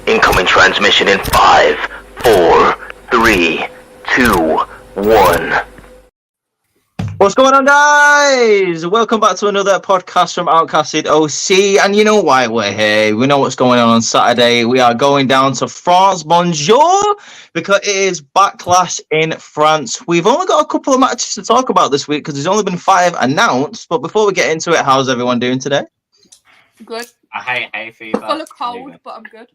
Incoming transmission in 5, 4, 3, 2, 1. What's going on, guys? Welcome back to another podcast from Outcasted OC. And you know why we're here. We know what's going on Saturday. We are going down to France. Bonjour, because it is Backlash in France. We've only got a couple of matches to talk about this week because there's only been 5 announced. But before we get into it, how's everyone doing today? Good. I hate hay fever. Full of cold, but I'm good.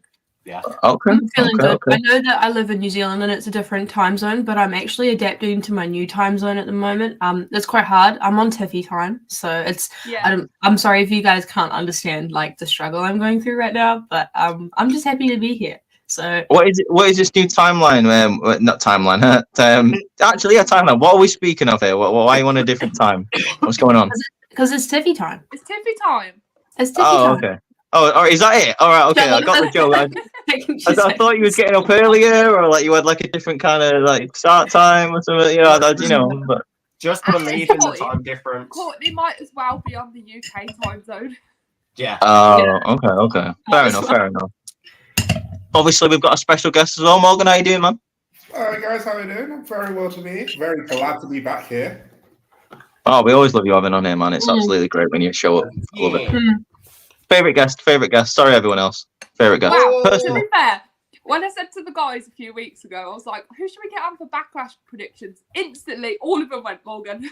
Yeah. Okay. I'm feeling good. Okay. I know that I live in New Zealand and it's a different time zone, but I'm actually adapting to my new time zone at the moment. It's quite hard. I'm on Tiffy time, so it's. Yeah. I'm sorry if you guys can't understand like the struggle I'm going through right now, but I'm just happy to be here. So What is it? What is this new timeline? Not timeline. Actually, yeah, timeline. What are we speaking of here? Why are you on a different time? What's going on? because it's Tiffy time. It's Tiffy time. It's Tiffy Oh, time. okay. Oh, all right, is that it? All right, okay. Yeah, I got the joke. I thought you was getting up earlier, or like you had like a different kind of like start time or something. You know, But Just believe in the time difference. Courtney might as well be on the UK time zone. Yeah. okay. Fair enough. Obviously, we've got a special guest as well. Morgan, how you doing, man? Alright guys, how are you doing? I'm very well to be. Very glad to be back here. Oh, we always love you having on here, man. It's absolutely great when you show up. I love it. Favorite guest. Sorry, everyone else. Favorite guest. Wow, to Personally. be fair, when I said to the guys a few weeks ago, I was like, who should we get on for Backlash predictions? Instantly, all of them went Morgan.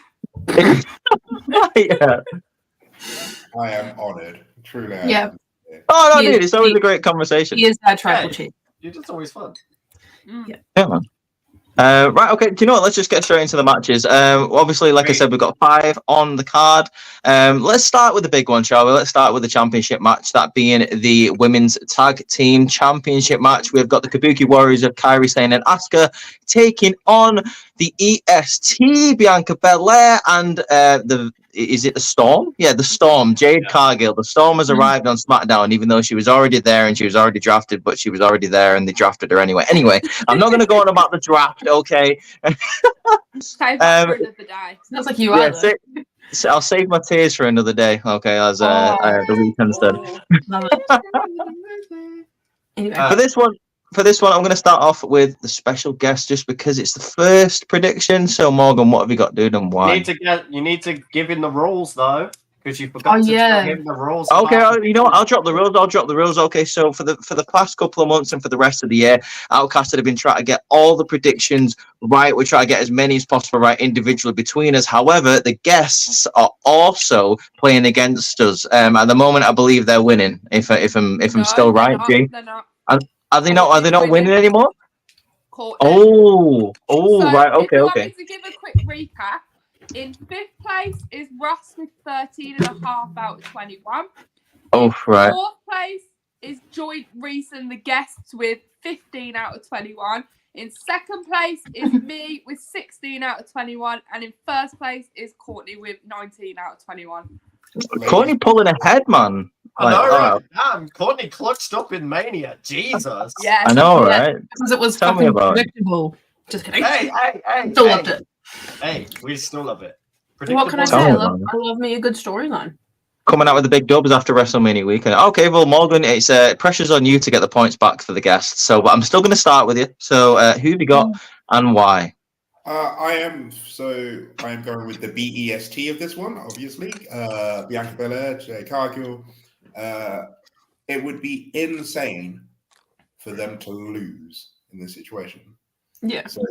Yeah. I am honoured. Truly. I am. Yeah. Oh no, He is- dude, it's always a great conversation. He is our tribal Hey. chief. You're just always fun. Yeah, man. Right, okay. Do you know what? Let's just get straight into the matches. Obviously, like I said, we've got 5 on the card. Let's start with the big one, shall we? Let's start with the championship match, that being the women's tag team championship match. We've got the Kabuki Warriors of Kairi Sane and Asuka taking on the EST, Bianca Belair, and is it the Storm? Yeah, the Storm, Jade Cargill. The Storm has arrived on SmackDown, even though she was already there and she was already drafted, but she was already there and they drafted her anyway. Anyway, I'm not going to go on about the draft, okay? Save that for another day. Sounds like you are. Though. I'll save my tears for another day, okay, as the weekend instead. Love it. Anyway, For this one, I'm going to start off with the special guest just because it's the first prediction. So, Morgan, what have you got, dude, and why? You need to give him the rules though, because you forgot to tell him the rules. Okay, you know what? I'll drop the rules. Okay, so for the past couple of months and for the rest of the year, Outcasted have been trying to get all the predictions right. We try to get as many as possible right individually between us. However, the guests are also playing against us. At the moment, I believe they're winning. If I'm still right, G. They're not. Are they not? Are they not winning anymore? Courtney. Oh, So, right. if you want Okay. me to give a quick recap, in 5th place is Ross with 13.5 out of 21. Oh, right. 4th place is Joy Reese and the guests with 15 out of 21. In 2nd place is me with 16 out of 21. And in 1st place is Courtney with 19 out of 21. Courtney pulling ahead, man. I know, Like, right? Damn, Courtney clutched up in Mania. Jesus. Yeah. I know, Yeah. right? because it was Tell me fucking about it. predictable. Just kidding. Hey. Still loved it. Hey, we still love it. What can I Tell say? me I about love me a good storyline. Coming out with the big dubs after WrestleMania weekend. Okay, well, Morgan, it's pressure's on you to get the points back for the guests. So, but I'm still going to start with you. So, who have you got and why? I am going with the BEST of this one, obviously. Bianca Belair, Jade Cargill. It would be insane for them to lose in this situation. Yeah. So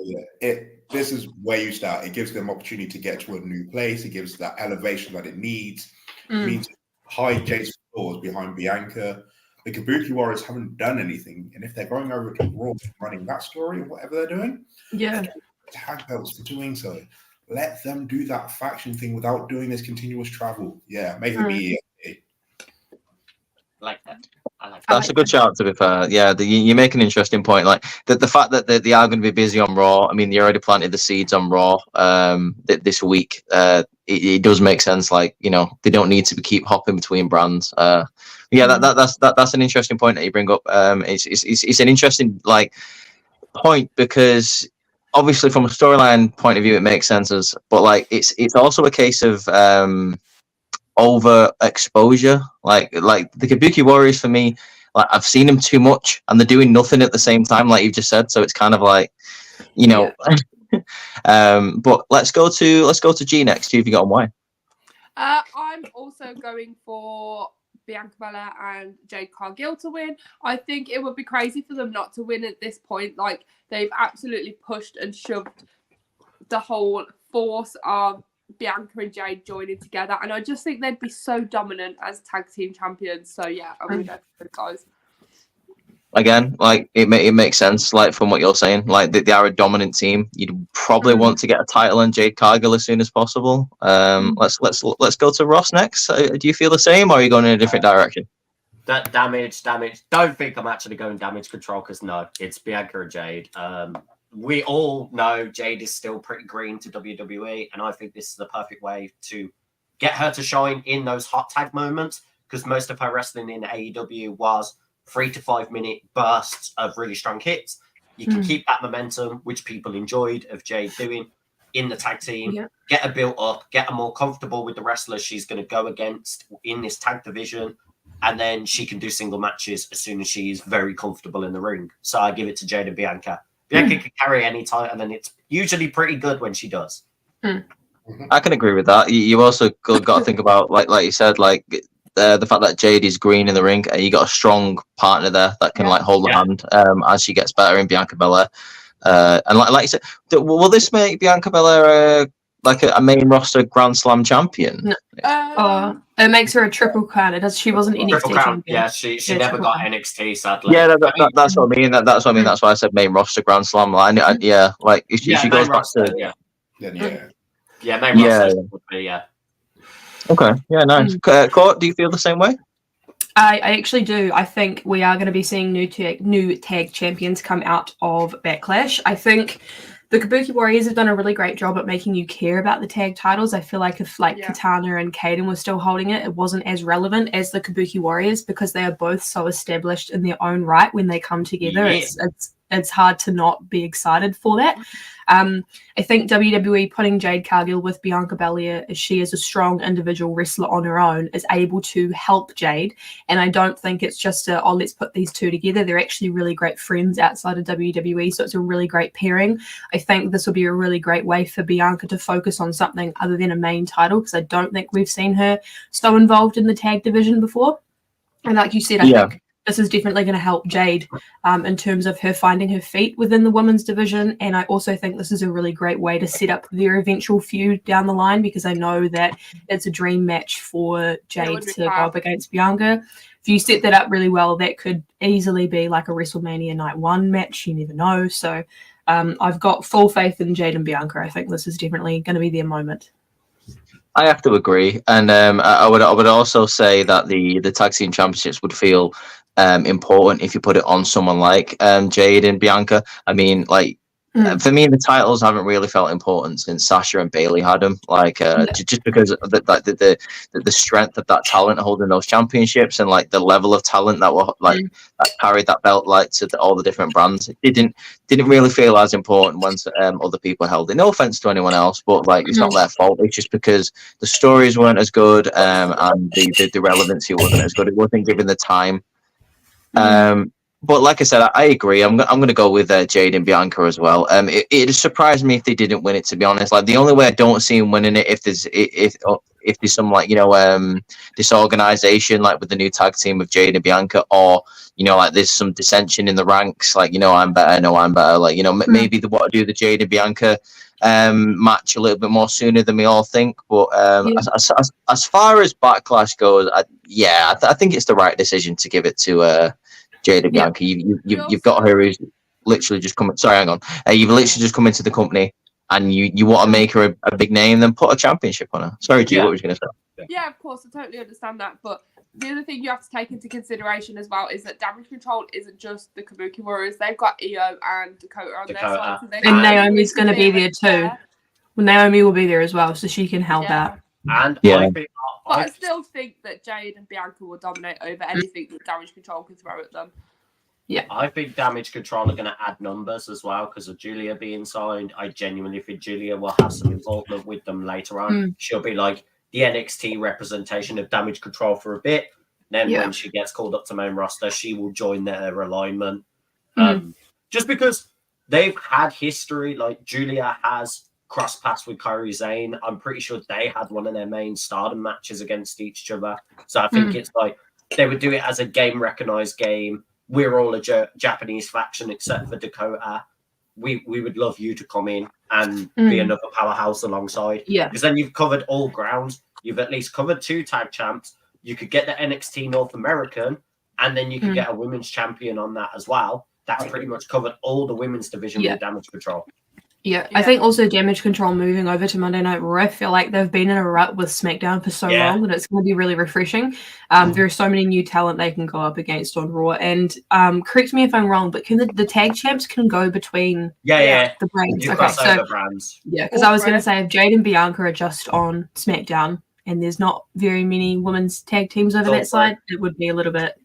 this is where you start. It gives them opportunity to get to a new place. It gives that elevation that it needs. It means high Jade's floors behind Bianca. The Kabuki Warriors haven't done anything, and if they're going over to Raw running that story or whatever they're doing, Yeah. tag belts for doing so. Let them do that faction thing without doing this continuous travel. Yeah, make it be. Like that. I like that. That's a good shout, to be fair. Yeah, you make an interesting point. Like the fact that they are going to be busy on Raw. I mean, they already planted the seeds on Raw this week. It does make sense. Like, you know, they don't need to keep hopping between brands. Yeah, that's an interesting point that you bring up. It's an interesting like point because obviously from a storyline point of view it makes sense, but like it's also a case of over exposure. Like the Kabuki Warriors for me, like I've seen them too much, and they're doing nothing at the same time, like you've just said. So it's kind of like, you know. But let's go to G next. Who have you got on why? I'm also going for Bianca Belair and Jade Cargill to win. I think it would be crazy for them not to win at this point. Like, they've absolutely pushed and shoved the whole force of Bianca and Jade joining together, and I just think they'd be so dominant as tag team champions. So yeah, I'm gonna go for the guys. Again, like it makes sense. Like from what you're saying, like they are a dominant team. You'd probably want to get a title on Jade Cargill as soon as possible. Let's go to Ross next. Do you feel the same, or are you going in a different direction? That damage. Don't think I'm actually going damage control because no, it's Bianca or Jade. We all know Jade is still pretty green to WWE, and I think this is the perfect way to get her to shine in those hot tag moments, because most of her wrestling in AEW was 3 to 5 minute bursts of really strong hits. You can keep that momentum, which people enjoyed of Jade doing in the tag team, get her built up, get her more comfortable with the wrestlers she's going to go against in this tag division, and then she can do single matches as soon as she's very comfortable in the ring. So I give it to Jade and Bianca. Bianca can carry any title, and it's usually pretty good when she does. I can agree with that. You also got to think about, like you said, like the fact that Jade is green in the ring, and you got a strong partner there that can like hold the hand as she gets better in Bianca Belair. And like you said, will this make Bianca Belair like a main roster Grand Slam champion? No. It makes her a triple crown. It does. She wasn't NXT champion. Yeah, she never got NXT, sadly. Yeah, that's what I mean. That's what I mean. That's why I said main roster Grand Slam. Yeah, like if she goes back to main roster would be Okay, yeah, nice. Court, do you feel the same way? I actually do. I think we are going to be seeing new tag champions come out of Backlash. I think the Kabuki Warriors have done a really great job at making you care about the tag titles. I feel like if Katana and Kaden were still holding it, it wasn't as relevant as the Kabuki Warriors, because they are both so established in their own right. When they come together, it's hard to not be excited for that. I think WWE putting Jade Cargill with Bianca Belair, as she is a strong individual wrestler on her own, is able to help Jade. And I don't think it's just let's put these two together. They're actually really great friends outside of WWE, so it's a really great pairing. I think this will be a really great way for Bianca to focus on something other than a main title, because I don't think we've seen her so involved in the tag division before. And like you said, I think this is definitely going to help Jade in terms of her finding her feet within the women's division. And I also think this is a really great way to set up their eventual feud down the line, because I know that it's a dream match for Jade to go up against Bianca. If you set that up really well, that could easily be like a WrestleMania Night 1 match. You never know. So I've got full faith in Jade and Bianca. I think this is definitely going to be their moment. I have to agree, and I would also say that the tag team championships would feel important if you put it on someone like Jade and Bianca. I mean, like for me, the titles haven't really felt important since Sasha and Bayley had them. Like just because of the strength of that talent holding those championships, and like the level of talent that were like that carried that belt like to all the different brands. It didn't really feel as important once other people held it. No offense to anyone else, but like it's not their fault. It's just because the stories weren't as good and the relevancy wasn't as good. It wasn't given the time. But like I said, I agree. I'm going to go with Jade and Bianca as well. It surprised me if they didn't win it, to be honest. Like the only way I don't see them winning it if there's some like disorganization like with the new tag team of Jade and Bianca, or like there's some dissension in the ranks. Like I'm better. No, I'm better. Like maybe they want to do the Jade and Bianca match a little bit more sooner than we all think. But as far as Backlash goes, I think it's the right decision to give it to Jade and Bianca. You've got her who's literally just come. Sorry, hang on. You've literally just come into the company, and you want to make her a big name, then put a championship on her. Sorry, G, what was you going to say? Yeah, of course, I totally understand that. But the other thing you have to take into consideration as well is that Damage Control isn't just the Kabuki Warriors. They've got Io and Dakota on their side. So and Naomi's going to be there too. Well, Naomi will be there as well, so she can help out. And I still think that Jade and Bianca will dominate over anything that Damage Control can throw at them. Yeah, I think Damage Control are going to add numbers as well because of Julia being signed. I genuinely think Julia will have some involvement with them later on. She'll be like the NXT representation of Damage Control for a bit. Then Yeah. when she gets called up to main roster, she will join their alignment. Mm. Just because they've had history, like Julia has cross paths with Kairi Sane. I'm pretty sure they had one of their main Stardom matches against each other. So I think it's like they would do it as a game recognized game. We're all a Japanese faction except for Dakota. We would love you to come in and be another powerhouse alongside. Yeah. Because then you've covered all grounds. You've at least covered 2 tag champs. You could get the NXT North American, and then you could get a women's champion on that as well. That's pretty much covered all the women's division with Damage Control. Yeah, I think also Damage Control moving over to Monday Night Raw, I feel like they've been in a rut with SmackDown for so long that it's going to be really refreshing. There are so many new talent they can go up against on Raw. And correct me if I'm wrong, but can the tag champs can go between the brands? You Okay, so brands. yeah, because I was going to say if Jade and Bianca are just on SmackDown and there's not very many women's tag teams over that side, it would be a little bit.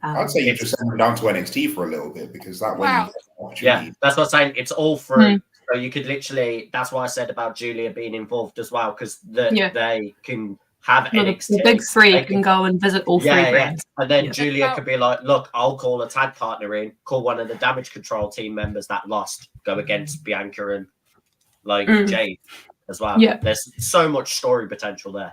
I'd say you just send them down to NXT for a little bit because that way you get the opportunity. Yeah, that's what I'm saying. It's all free. So you could literally, that's why I said about Julia being involved as well, because they can have NXT. The big three can go and visit all three brands. And then Julia could be like, look, I'll call a tag partner in, call one of the Damage Control team members that lost, go against Bianca and Jade as well. Yeah. There's so much story potential there.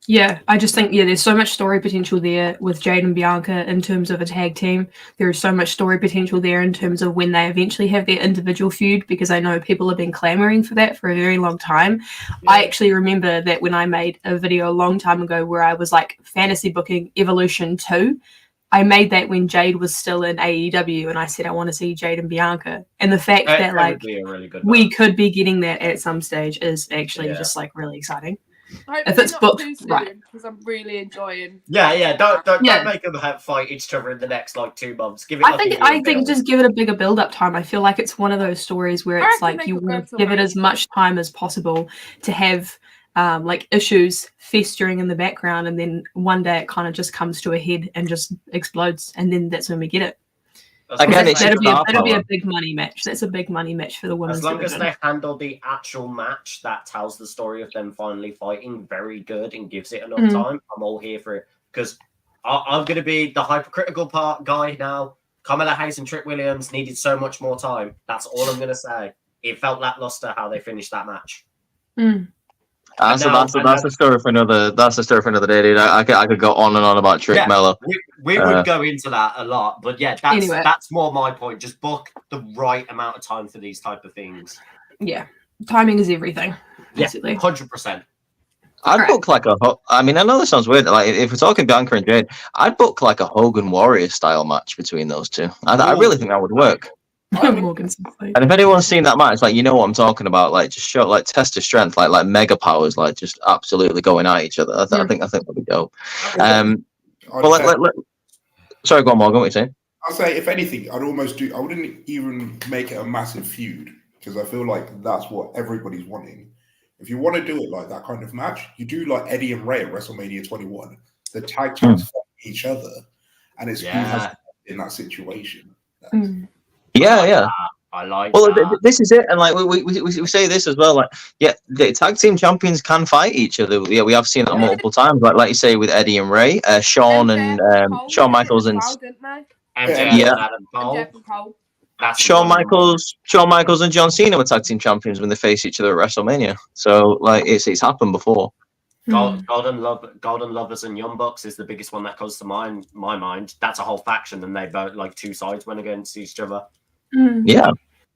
Yeah, I just think, there's so much story potential there with Jade and Bianca in terms of a tag team. There is so much story potential there in terms of when they eventually have their individual feud, because I know people have been clamoring for that for a very long time. Yeah. I actually remember that when I made a video a long time ago where I was like fantasy booking Evolution 2, I made that when Jade was still in AEW, and I said I want to see Jade and Bianca. And the fact that like really we could be getting that at some stage is actually just like really exciting. If it's booked right, because I'm really enjoying. Don't make them fight each other in the next 2 months. Give it. I think just give it a bigger build-up time. I feel like it's one of those stories where it's like you want to give it as much time as possible to have issues festering in the background, and then one day it kind of just comes to a head and just explodes, and then that's when we get it. Again, that'll be a big money match. That's a big money match for the women's division. As long as they handle the actual match that tells the story of them finally fighting very good and gives it enough time, I'm all here for it. Because I'm going to be the hypercritical guy now. Carmella Hayes and Trick Williams needed so much more time. That's all I'm going to say. It felt lackluster how they finished that match. That's a story for another. That's a story for another day, dude. I could go on and on about Trick Mello. We would go into that a lot, but that's more my point. Just book the right amount of time for these type of things. Yeah, timing is everything. Basically, 100%. I'd book I know this sounds weird. Like if we're talking Bianca and Jade, I'd book like a Hogan Warrior style match between those two. I really think that would work. And if anyone's seen that match, you know what I'm talking about. Just show test of strength, like mega powers, just absolutely going at each other. I think that'd be dope. Sorry, go on, Morgan. What are you saying? I'll say, if anything, I wouldn't even make it a massive feud, because I feel like that's what everybody's wanting. If you want to do it like that kind of match, you do like Eddie and Ray at WrestleMania 21. The tag champs fight each other, and it's who has in that situation. Yeah. I like. Well, this is it, and we say this as well. The tag team champions can fight each other. Yeah, we have seen that multiple times. Like you say with Eddie and Ray, Shawn Michaels and Adam Cole. Shawn Michaels and John Cena were tag team champions when they faced each other at WrestleMania. So it's happened before. Golden Lovers and Young Bucks is the biggest one that comes to my mind. That's a whole faction, and they vote 2 sides went against each other. Yeah,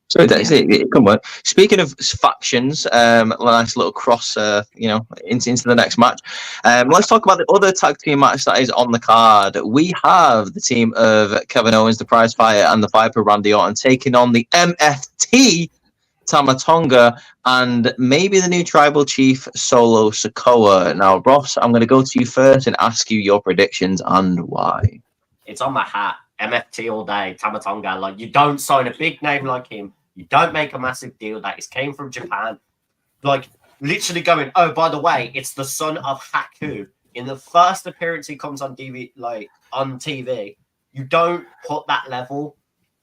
so it can work. Speaking of factions, nice little cross, into the next match. Let's talk about the other tag team match that is on the card. We have the team of Kevin Owens, the Prize Fighter, and the Viper Randy Orton taking on the MFT. Tama Tonga, and maybe the new tribal chief Solo Sikoa. Now, Ross, I'm going to go to you first and ask you your predictions and why. It's on my hat. MFT all day. Tama Tonga. You don't sign a big name like him. You don't make a massive deal that he came from Japan. Literally going, oh, by the way, it's the son of Haku. In the first appearance he comes on TV, you don't put that level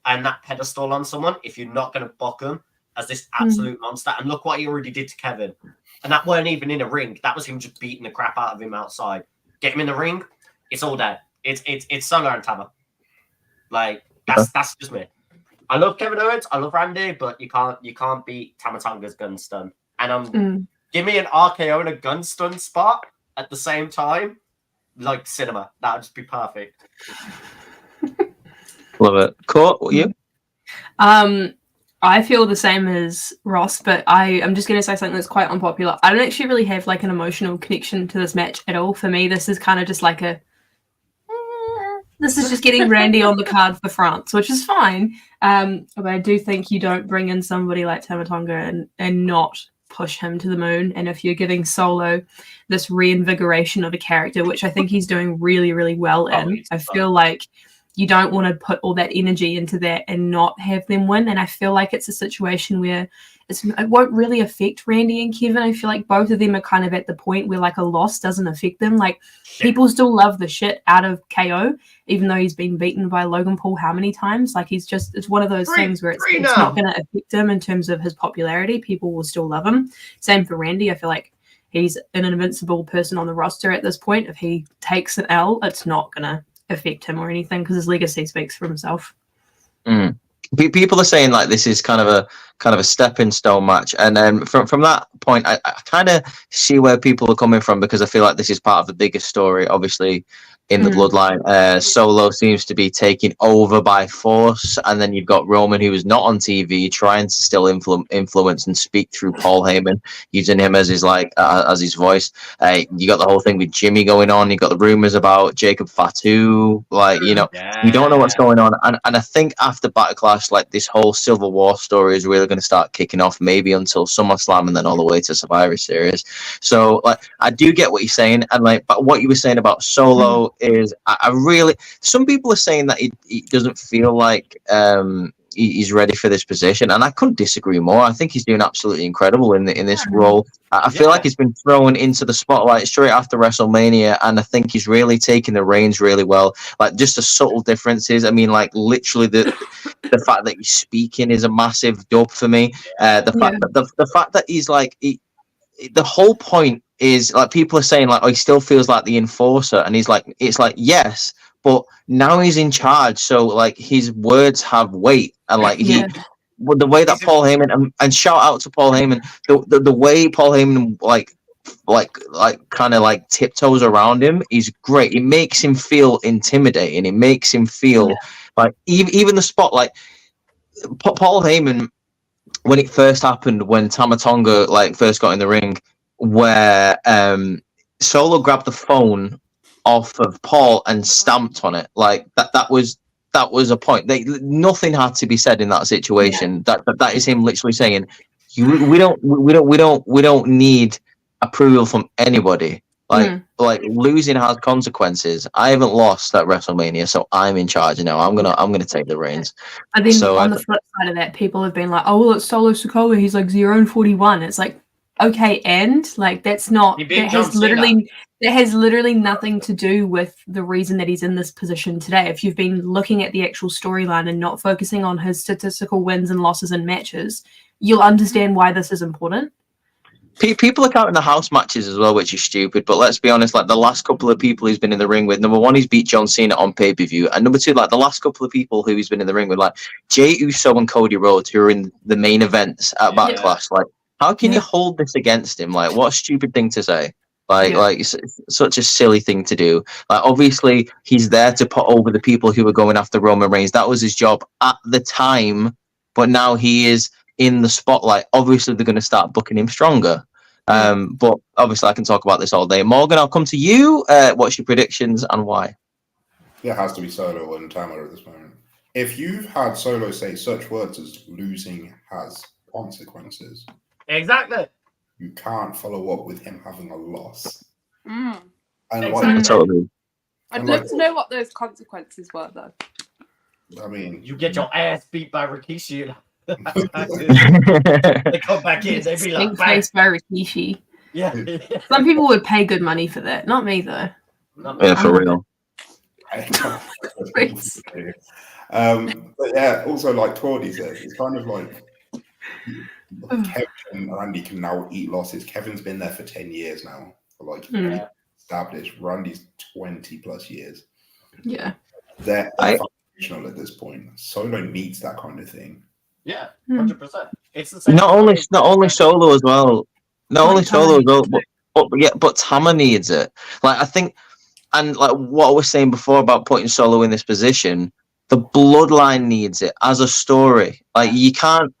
and that pedestal on someone if you're not going to book them as this absolute monster. And look what he already did to Kevin. And that weren't even in a ring. That was him just beating the crap out of him outside. Get him in the ring, it's all day. It's Solo and Tama. Like that's just me. I love Kevin Owens, I love Randy, but you can't beat Tama Tonga's gun stun. And give me an RKO and a gun stun spot at the same time, like cinema. That would just be perfect. Love it. Court, you? I feel the same as Ross, but I'm just going to say something that's quite unpopular. I don't actually really have like an emotional connection to this match at all. For me, this is kind of just like this is just getting Randy on the card for France, which is fine. But I do think you don't bring in somebody like Tama Tonga and not push him to the moon. And if you're giving Solo this reinvigoration of a character, which I think he's doing really, really well in, I feel like you don't want to put all that energy into that and not have them win. And I feel like it's a situation where it won't really affect Randy and Kevin. I feel like both of them are kind of at the point where like a loss doesn't affect them. Like people still love the shit out of KO, even though he's been beaten by Logan Paul how many times? Like it's one of those things where it's not going to affect him in terms of his popularity. People will still love him. Same for Randy. I feel like he's an invincible person on the roster at this point. If he takes an L, it's not going to affect him or anything because his legacy speaks for himself. People are saying like this is kind of a stepping stone match, and then from that point, I kind of see where people are coming from because I feel like this is part of the biggest story, obviously. In the bloodline, Solo seems to be taken over by force, and then you've got Roman, who is not on TV, trying to still influence and speak through Paul Heyman, using him as his as his voice. You got the whole thing with Jimmy going on. You got the rumors about Jacob Fatu, you don't know what's going on, and I think after Backlash, like this whole Civil War story is really going to start kicking off, maybe until SummerSlam, and then all the way to Survivor Series. So, I do get what you're saying, and but what you were saying about Solo is I really, some people are saying that he doesn't feel like he's ready for this position, and I couldn't disagree more. I think he's doing absolutely incredible in this role. I feel like he's been thrown into the spotlight straight after WrestleMania, and I think he's really taking the reins really well. Like just the subtle differences. I mean, like literally the fact that he's speaking is a massive dub for me. The fact that he's the whole point is like people are saying like, oh, he still feels like the enforcer, and he's like, it's like yes, but now he's in charge, so like his words have weight, and like the way that Paul Heyman and shout out to Paul Heyman, the way Paul Heyman kind of like tiptoes around him is great. It makes him feel intimidating. It makes him feel like even the spot like Paul Heyman. When it first happened, when Tama Tonga first got in the ring, where Solo grabbed the phone off of Paul and stamped on it, like that was a point. Nothing had to be said in that situation. That is him literally saying, we don't need approval from anybody. Like losing has consequences. I haven't lost at WrestleMania, so I'm in charge now. I'm gonna take the reins. And then on the flip side of that, people have been like, "Oh, well, it's Solo Sikoa. He's like 0-41." It's like, okay, and like that's not. That has literally nothing to do with the reason that he's in this position today. If you've been looking at the actual storyline and not focusing on his statistical wins and losses in matches, you'll understand why this is important. People are counting the house matches as well, which is stupid. But let's be honest, like the last couple of people he's been in the ring with, number one, he's beat John Cena on pay-per-view, and number two, like the last couple of people who he's been in the ring with, like Jey Uso and Cody Rhodes, who are in the main events at Backlash. Like, how can you hold this against him? Like, what a stupid thing to say. Like it's such a silly thing to do. Like, obviously, he's there to put over the people who are going after Roman Reigns. That was his job at the time, but now he is in the spotlight. Obviously, they're going to start booking him stronger. But obviously, I can talk about this all day. Morgan, I'll come to you. What's your predictions and why? It has to be Solo and Tama at this moment. If you've had Solo say such words as losing has consequences, exactly, you can't follow up with him having a loss. And Totally. I'd love to know what those consequences were, though. I mean, you get your ass beat by Rikishi. They come back in, they be like, face by Rikishi. Yeah. Some people would pay good money for that. Not me though. Yeah, for real. But yeah, also like Claudia said, it's kind of like Kevin and Randy can now eat losses. Kevin's been there for 10 years now, established. Randy's 20 plus years. Yeah. They're foundational at this point. Solo needs that kind of thing. Yeah, 100%. It's the same. Not only Solo as well. Not only Solo as well, but Tama needs it. Like I think, and like what I was saying before about putting Solo in this position, the bloodline needs it as a story. Like you can't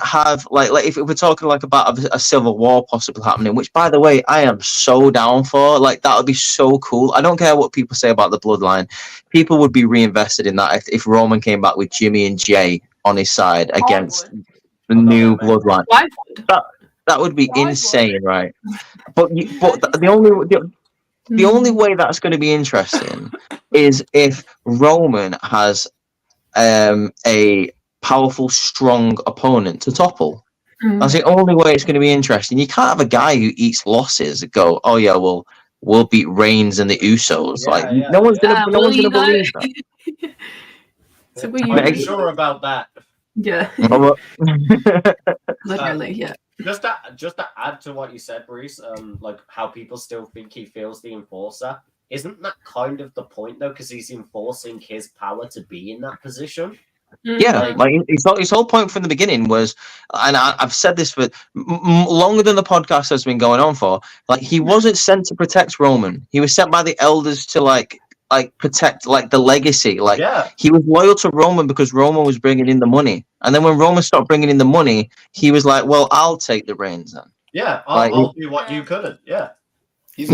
have like if we're talking like about a civil war possibly happening, which by the way I am so down for. Like that would be so cool. I don't care what people say about the bloodline. People would be reinvested in that if Roman came back with Jimmy and Jay on his side against the new bloodline. That would be insane, right? But the only way that's going to be interesting is if Roman has a powerful, strong opponent to topple. That's the only way it's going to be interesting. You can't have a guy who eats losses and go, "Oh yeah, we'll beat Reigns and the Usos." No one's going to believe that. So I'm sure about that. Yeah. Literally, yeah. Just to add to what you said, Bruce, like how people still think he feels the enforcer. Isn't that kind of the point though? Because he's enforcing his power to be in that position. Yeah, like his whole point from the beginning was, and I've said this for longer than the podcast has been going on for. Like he wasn't sent to protect Roman; he was sent by the elders to like protect like the legacy. Like he was loyal to Roman because Roman was bringing in the money, and then when Roman stopped bringing in the money, he was like, "Well, I'll take the reins then." Yeah, I'll do what you couldn't. Yeah, he's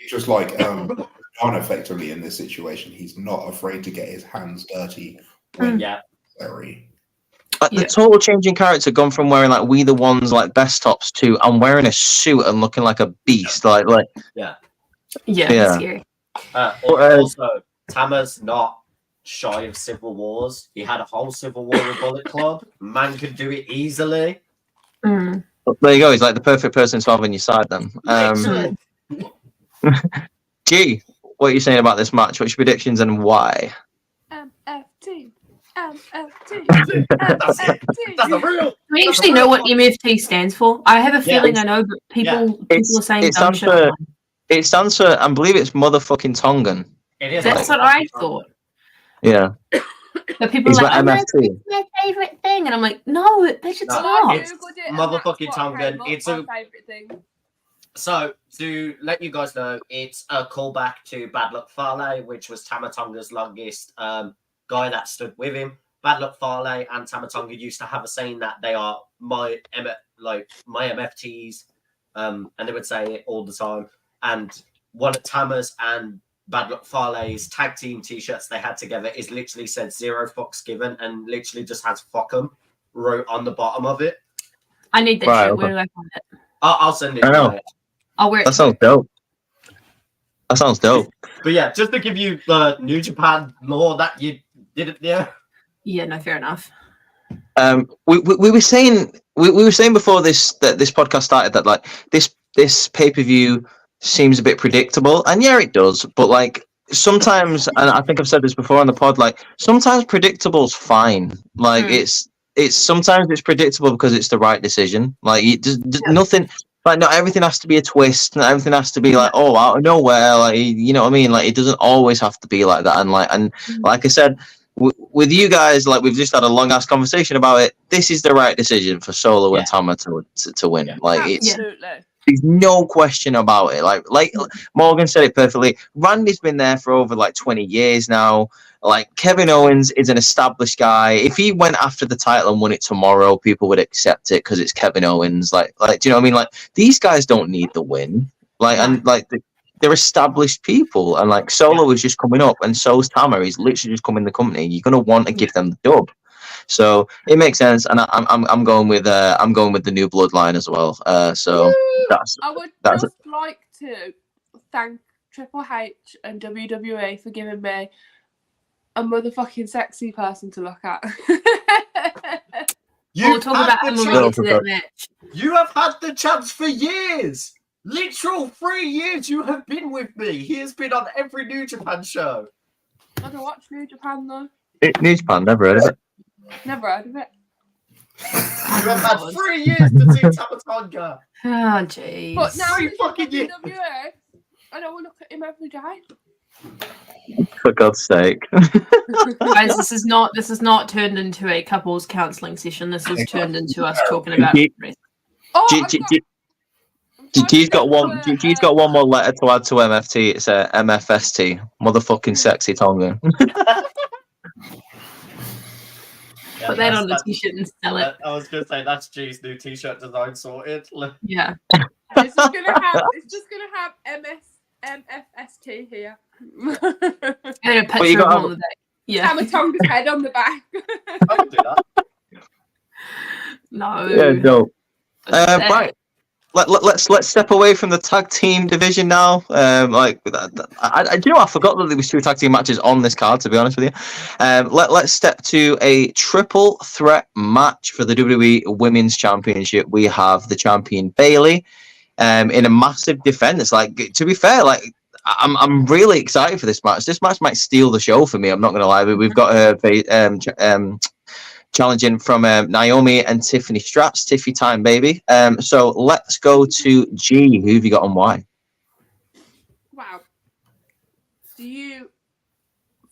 just like John effectively in this situation. He's not afraid to get his hands dirty when necessary. Like the total change in character, gone from wearing like We the Ones like best tops to I'm wearing a suit and looking like a beast. Like scary. Also, Tama's not shy of civil wars. He had a whole civil war with Bullet Club. Man could do it easily. There you go. He's like the perfect person to have on your side then. G, what are you saying about this match? What's your predictions and why? MFT. That's a real. We actually know what MFT stands for. I have a feeling I know, but people are saying dumb shit. It stands for, I believe it's motherfucking Tongan. It is. That's what I thought. Yeah. But people are like, oh, that's my favorite thing. And I'm like, no, it's not. It's motherfucking Tongan. It's a favorite thing. So, to let you guys know, it's a callback to Bad Luck Fale, which was Tama Tonga's longest guy that stood with him. Bad Luck Fale and Tama Tonga used to have a saying that they are my MFTs, and they would say it all the time. And one of Tama's and Bad Luck Fale's tag team t-shirts they had together is literally said 0 fucks given and literally just has fuck 'em wrote on the bottom of it. I need that shit. Where do I find it? I'll send it. I know. I'll wear it. That sounds dope. That sounds dope. But yeah, just to give you the New Japan lore that you didn't know. Yeah, no, fair enough. We were saying before this podcast started that like this pay-per-view seems a bit predictable, and yeah, it does. But like sometimes, and I think I've said this before on the pod, like sometimes predictable's fine. Like it's sometimes it's predictable because it's the right decision. Like nothing. Like not everything has to be a twist. Not everything has to be like out of nowhere. Like you know what I mean. Like it doesn't always have to be like that. And like I said, with you guys, like we've just had a long ass conversation about it. This is the right decision for Solo and Tama to win. Yeah. Like there's no question about it. Like Morgan said it perfectly. Randy's been there for over like 20 years now. Like Kevin Owens is an established guy. If he went after the title and won it tomorrow, people would accept it because it's Kevin Owens. Like, do you know what I mean? Like these guys don't need the win. Like, and like they're established people. And like Solo is just coming up, and so's Tama. He's literally just coming in the company. You're gonna want to give them the dub. So it makes sense, and I'm going with the new bloodline as well. So I would just like to thank Triple H and WWE for giving me a motherfucking sexy person to look at. We'll talk about him when we get to that match. You have had the chance for years. Literal 3 years you have been with me. He has been on every New Japan show. I don't watch New Japan though. New Japan, never heard of it. Never heard of it. You have had 3 years to see Tama Tonga. Oh, jeez. But now fucking years. WWE, I don't want to look at him every day. For God's sake. Guys, this is not turned into a couples counselling session. This has turned into us talking about wrestling. Oh, G- I've G- got- G- I'm trying G's to got think one. of a, G's got one more letter to add to MFT. It's a MFST. Motherfucking sexy Tongan. Yeah, Put that on a that's- t-shirt and sell it. I was gonna say that's G's new t-shirt design sorted. Yeah. It's just gonna have MFST here. And a you picture got of one on the back. Yeah. Tamatonga's head on the back. I can do that. No. Yeah, dope. That's Right. Let's step away from the tag team division now. Do you know, I forgot that there was 2 tag team matches on this card. To be honest with you, let's step to a triple threat match for the WWE Women's Championship. We have the champion Bayley, in a massive defense. Like, to be fair, like I'm really excited for this match. This match might steal the show for me. I'm not gonna lie, but we've got her challenging from Naomi and Tiffany Stratz. Tiffy time, baby. So let's go to G. Who have you got and why? Wow. Do you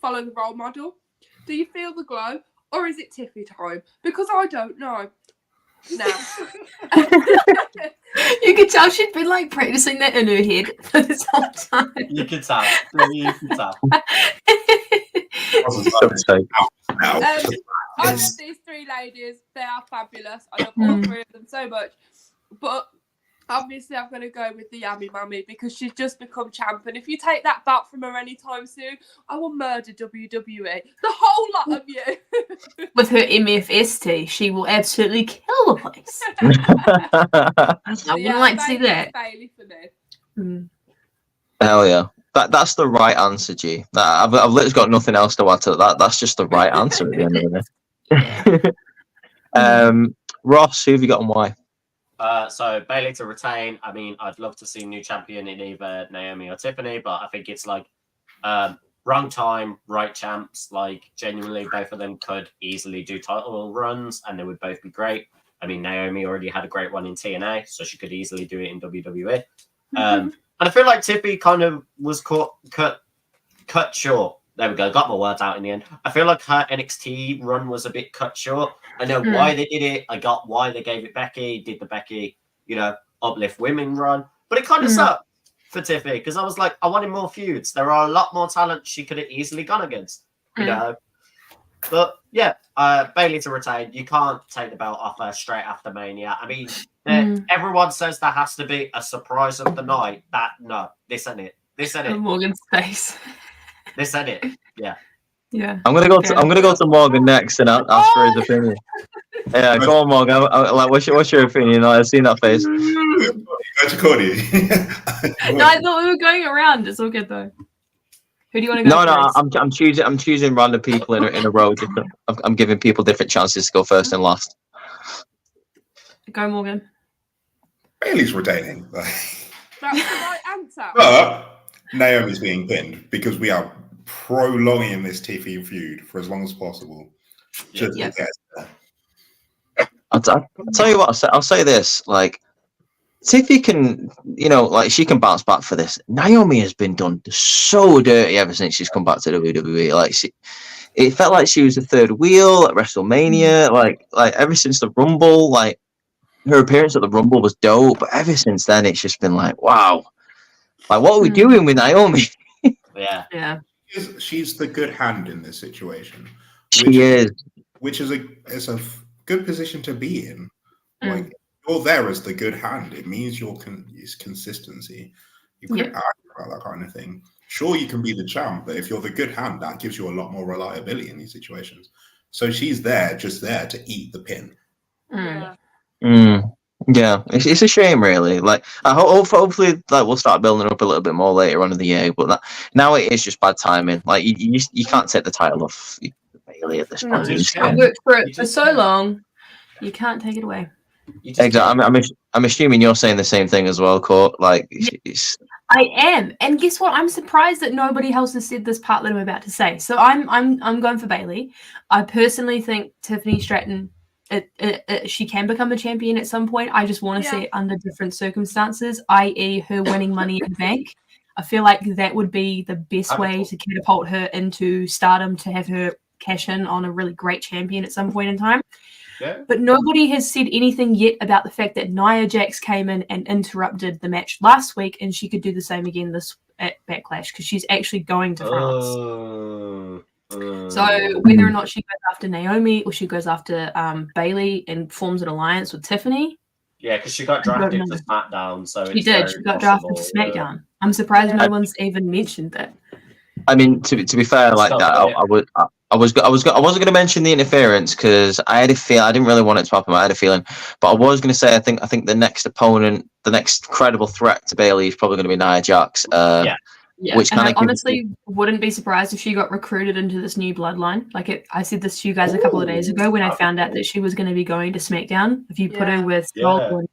follow the role model? Do you feel the glow? Or is it Tiffy time? Because I don't know. Now. You could tell she'd been like practicing that in her head for this whole time. You can tell. You can tell. I love these 3 ladies. They are fabulous. I love all 3 of them so much. But obviously, I'm going to go with the Yummy Mummy because she's just become champ. And if you take that belt from her anytime soon, I will murder WWE. The whole lot of you. With her MFST, she will absolutely kill the place. I wouldn't like to see that. Bailey for me. Hell yeah. That's the right answer, G. I've literally got nothing else to add to that. That's just the right answer at the end of the day. Ross, who have you got and why? So Bailey to retain. I mean, I'd love to see new champion in either Naomi or Tiffany, but I think it's like wrong time, right champs. Like, genuinely, both of them could easily do title runs, and they would both be great. I mean, Naomi already had a great one in TNA, so she could easily do it in WWE. And I feel like Tiffy kind of was cut short. There we go. Got my words out in the end. I feel like her NXT run was a bit cut short. I know why they did it. I got why they gave it Becky. Did the Becky, uplift women run. But it kind of sucked for Tiffy because I was like, I wanted more feuds. There are a lot more talent she could have easily gone against, But yeah, Bailey to retain. You can't take the belt off her straight after Mania. I mean, everyone says there has to be a surprise of the night. This ain't it. This ain't it. Morgan's face. This ain't it. Yeah. Yeah. I'm gonna go to Morgan next and ask for his opinion. Yeah, go on, Morgan. What's your opinion? I've seen that face. Go to Cody. No, I thought we were going around. It's all good though. Who do you want to go? No, I'm choosing random people in a row. I'm giving people different chances to go first and last. Go, Morgan. Bailey's retaining. That's the right answer. But Naomi's being pinned because we are prolonging this Tiffy feud for as long as possible. Just to get there. I'll tell you what. I'll say this. Like, Tiffy can, she can bounce back for this. Naomi has been done so dirty ever since she's come back to WWE. Like, it felt like she was the third wheel at WrestleMania. Like ever since the Rumble, like her appearance at the Rumble was dope. But ever since then, it's just been like, wow. Like, what are we doing with Naomi? Yeah. She's the good hand in this situation. She is. Which is a good position to be in. Like, you're there as the good hand. It means it's consistency. You can't argue about that kind of thing. Sure, you can be the champ, but if you're the good hand, that gives you a lot more reliability in these situations. So she's just there to eat the pin. Yeah, it's a shame, really. Like, hopefully, like, we'll start building up a little bit more later on in the year. But now it is just bad timing. Like, you can't take the title off Bailey at this point. I worked for it for so long. You can't take it away. Exactly. I'm assuming you're saying the same thing as well, Court. Like, I am, and guess what? I'm surprised that nobody else has said this part that I'm about to say. So I'm going for Bailey. I personally think Tiffany Stratton, she can become a champion at some point. I just want to see it under different circumstances, i.e., her winning Money in the Bank. I feel like that would be the best way Wonderful. to catapult her into stardom, to have her cash in on a really great champion at some point in time. Yeah. But nobody has said anything yet about the fact that Nia Jax came in and interrupted the match last week, and she could do the same again this at Backlash because she's actually going to France. So whether or not she goes after Naomi or she goes after Bailey and forms an alliance with Tiffany. Yeah, because she got drafted to SmackDown, so She did. She got drafted to SmackDown. I'm surprised no one's even mentioned that. I mean, to be fair, like that, I wasn't going to mention the interference because I had a feel I didn't really want it to happen. I had a feeling, but I was going to say I think the next opponent, the next credible threat to Bailey is probably going to be Nia Jax. Yeah, which and kind I of honestly wouldn't be surprised if she got recruited into this new bloodline. Like I said this to you guys a couple of days ago when I found out that she was going to be going to SmackDown. If you put her with Goldberg,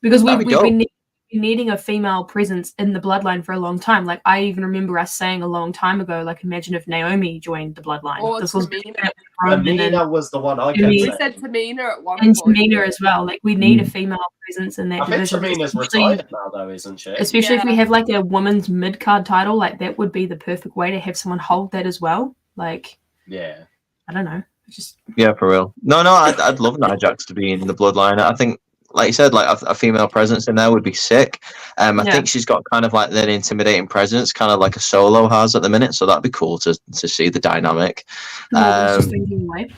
because we've been needing a female presence in the bloodline for a long time. Like I even remember us saying a long time ago, like imagine if Naomi joined the bloodline. Or This was Tamina was the one I kept We We saying. said Tamina at one and point. Tamina as well. Like we need a female presence in that I think division. Tamina's especially- retired now, though, isn't she? Especially if we have like a women's mid card title, like that would be the perfect way to have someone hold that as well. Like Yeah. I don't know, just Yeah, for real. No, I'd love Nia Jax to be in the bloodline. I think, like you said, like a female presence in there would be sick. I think she's got kind of like that intimidating presence, kind of like a Solo has at the minute. So that'd be cool to see the dynamic. Morgan's just thinking away.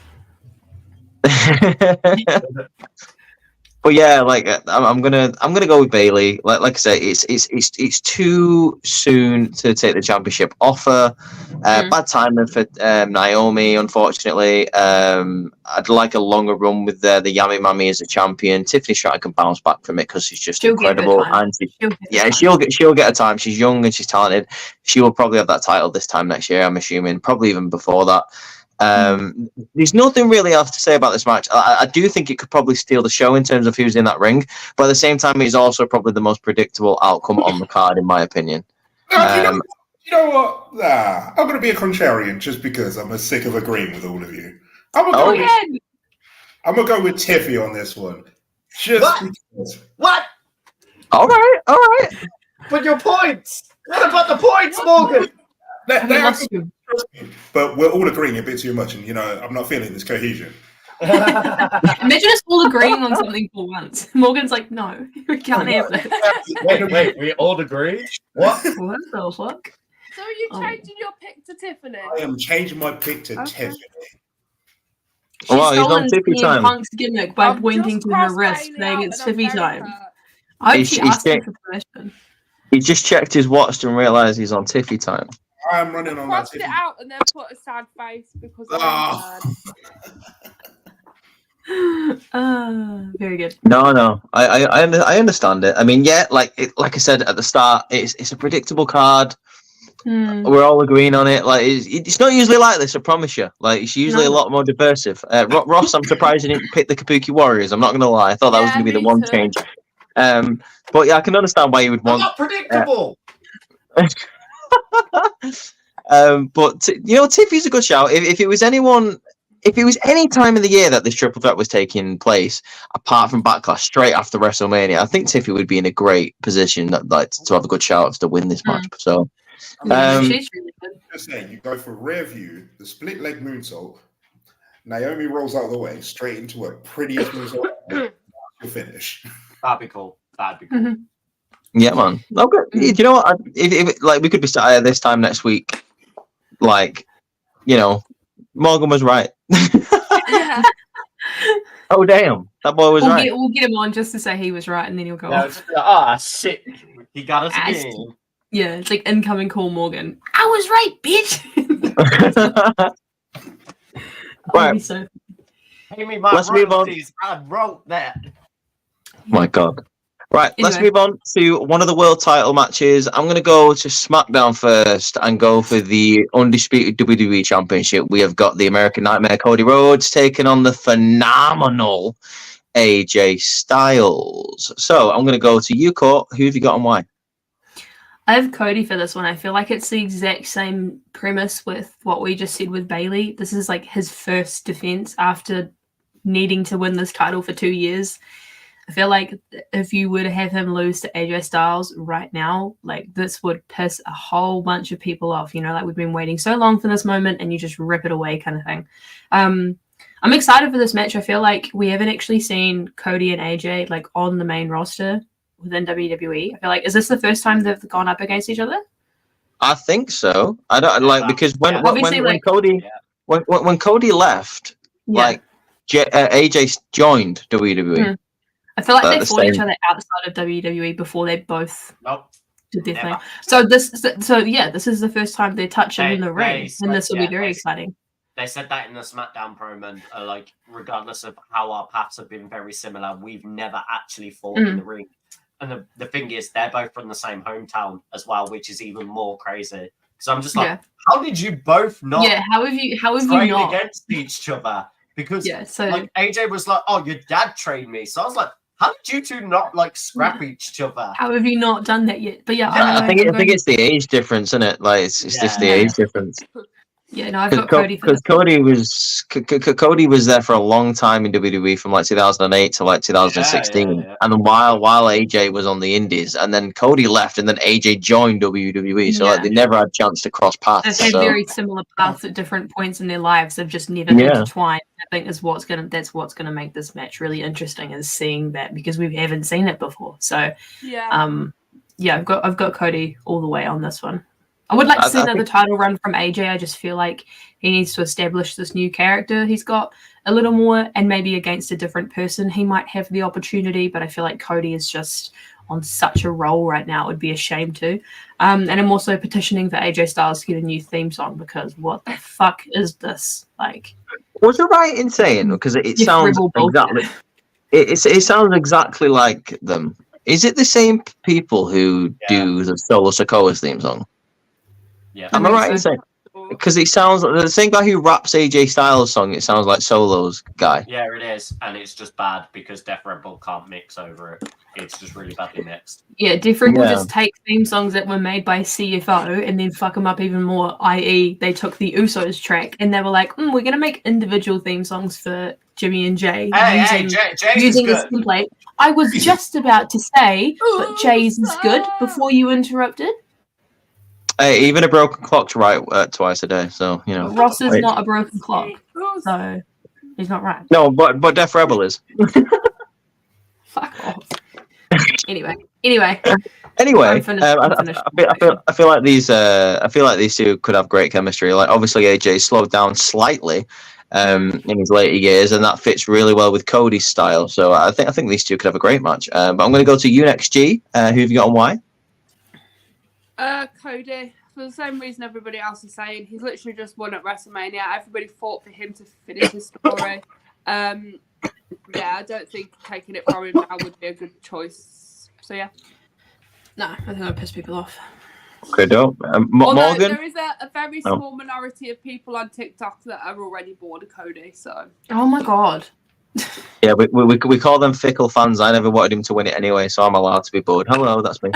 But yeah, like I'm gonna go with Bailey. Like I said, it's too soon to take the championship off her. Bad timing for Naomi, unfortunately. I'd like a longer run with the Yami Mami as a champion. Tiffany Stratton can bounce back from it because she's just She'll get her incredible. time. And she'll get her time. She's young and she's talented. She will probably have that title this time next year, I'm assuming, probably even before that. There's nothing really else to say about this match. I do think it could probably steal the show in terms of who's in that ring, but at the same time, it's also probably the most predictable outcome on the card, in my opinion. You know what? Nah, I'm going to be a contrarian just because I'm sick of agreeing with all of you. I'm going to go with Tiffy on this one. Just because. What? All right. But your points. What about the points, Morgan? But we're all agreeing a bit too much, and I'm not feeling this cohesion. Imagine us all agreeing on something for once. Morgan's like, no, we can't have this. Wait, we all agree? What? What the fuck? So are you changing your pick to Tiffany? I am changing my pick to Tiffany. She's Well, he's on stolen Tiffy CM time. Punk's gimmick by I've pointing just to her crossed wrist, Bailey saying out it's and I'm Tiffy very time. hurt. I hope she He's asked her for permission. He just checked his watch and realised he's on Tiffy time. I'm running on that Crossed it Tiffany. out and then put a sad face because I'm sad. Very good. No, I understand it. I mean, yeah, like I said at the start, it's a predictable card. We're all agreeing on it. Like it's not usually like this. I promise you. Like it's usually a lot more diversive. Ross, I'm surprised you didn't pick the Kabuki Warriors. I'm not gonna lie. I thought that was gonna be the me one too. change. But yeah, I can understand why you would I'm want. not predictable. But Tiffy's a good shout. If it was anyone. If it was any time of the year that this triple threat was taking place, apart from Backlash, straight after WrestleMania, I think Tiffy would be in a great position to have a good shout to win this match. So, She's really good. Just saying, you go for rear view, the split leg moonsault. Naomi rolls out of the way, straight into her prettiest moonsault. You'll finish. That'd be cool. yeah, man. Okay. Do you know what? If like we could be sat here this time next week, like, Morgan was right. Yeah. Oh damn, that boy was right. We'll get him on just to say he was right, and then he'll go off. Shit. He got us again. Yeah, it's like incoming call Morgan. I was right, bitch. Right. So Pay me my Let's move on. royalties. I wrote that. My God. Right, let's Anyway. move on to one of the world title matches. I'm going to go to SmackDown first and go for the undisputed WWE Championship. We have got the American Nightmare Cody Rhodes taking on the phenomenal AJ Styles. So I'm going to go to you, Court. Who have you got and why? I have Cody for this one. I feel like it's the exact same premise with what we just said with Bailey. This is like his first defense after needing to win this title for 2 years. I feel like if you were to have him lose to AJ Styles right now, like this would piss a whole bunch of people off. You know, like we've been waiting so long for this moment, and you just rip it away, kind of thing. I'm excited for this match. I feel like we haven't actually seen Cody and AJ like on the main roster within WWE. I feel like, is this the first time they've gone up against each other? I think so. I don't like because when Obviously, when like- Cody when Cody left, like AJ joined WWE. I feel like At they the fought each same- other outside of WWE before they both Nope. did their Never. thing. So this is the first time they're touching in the They ring, said- and this will yeah, be very they- exciting. They said that in the SmackDown promo, like, regardless of how our paths have been very similar, we've never actually fought in the ring. And the thing is, they're both from the same hometown as well, which is even more crazy. Because I'm just like, how did you both not How have you train not? against each other? Because So like AJ was like, oh, your dad trained me. So I was like, how did you two not like scrap each other? How have you not done that yet? But I think it's the age difference, isn't it? Like it's just the age difference. Yeah, no, I've got Cody for because Cody was there for a long time in WWE from like 2008 to like 2016, and then while AJ was on the Indies, and then Cody left, and then AJ joined WWE, so like they never had a chance to cross paths. They've had very similar paths at different points in their lives. They've just never intertwined. I think that's what's gonna make this match really interesting, is seeing that, because we haven't seen it before. So I've got Cody all the way on this one. I would like to see another title run from AJ. I just feel like he needs to establish this new character he's got a little more, and maybe against a different person he might have the opportunity, but I feel like Cody is just on such a roll right now. It would be a shame to. And I'm also petitioning for AJ Styles to get a new theme song, because what the fuck is this? Like, was it right in saying, because it sounds exactly it sounds exactly like them. Is it the same people who do the Solo Sikoa's theme song? Yeah. Am I right in saying? Because it sounds like the same guy who raps AJ Styles' song. It sounds like Solo's guy. Yeah, it is, and it's just bad because Def Rebel can't mix over it. It's just really badly mixed. Yeah, Def Rebel just take theme songs that were made by CFO and then fuck them up even more. I.e., they took the Usos track and they were like, "We're gonna make individual theme songs for Jimmy and Jay using this template." I was just about to say, but Jay's is good before you interrupted. Hey, even a broken clock's right twice a day, so you know. Ross is not a broken clock, so he's not right. No, but Def Rebel is. Fuck off. Anyway. I feel like these two could have great chemistry. Like obviously AJ slowed down slightly in his later years, and that fits really well with Cody's style. So I think these two could have a great match. But I'm going to go to you next, G. Who have you got and why? Cody, for the same reason everybody else is saying. He's literally just won at WrestleMania. Everybody fought for him to finish his story. I don't think taking it from him now would be a good choice. So yeah. No, I think I'll piss people off. Okay, dope. Morgan? There is a very small minority of people on TikTok that are already bored of Cody. So. Oh my god. Yeah, we call them fickle fans. I never wanted him to win it anyway, so I'm allowed to be bored. Hello, that's me.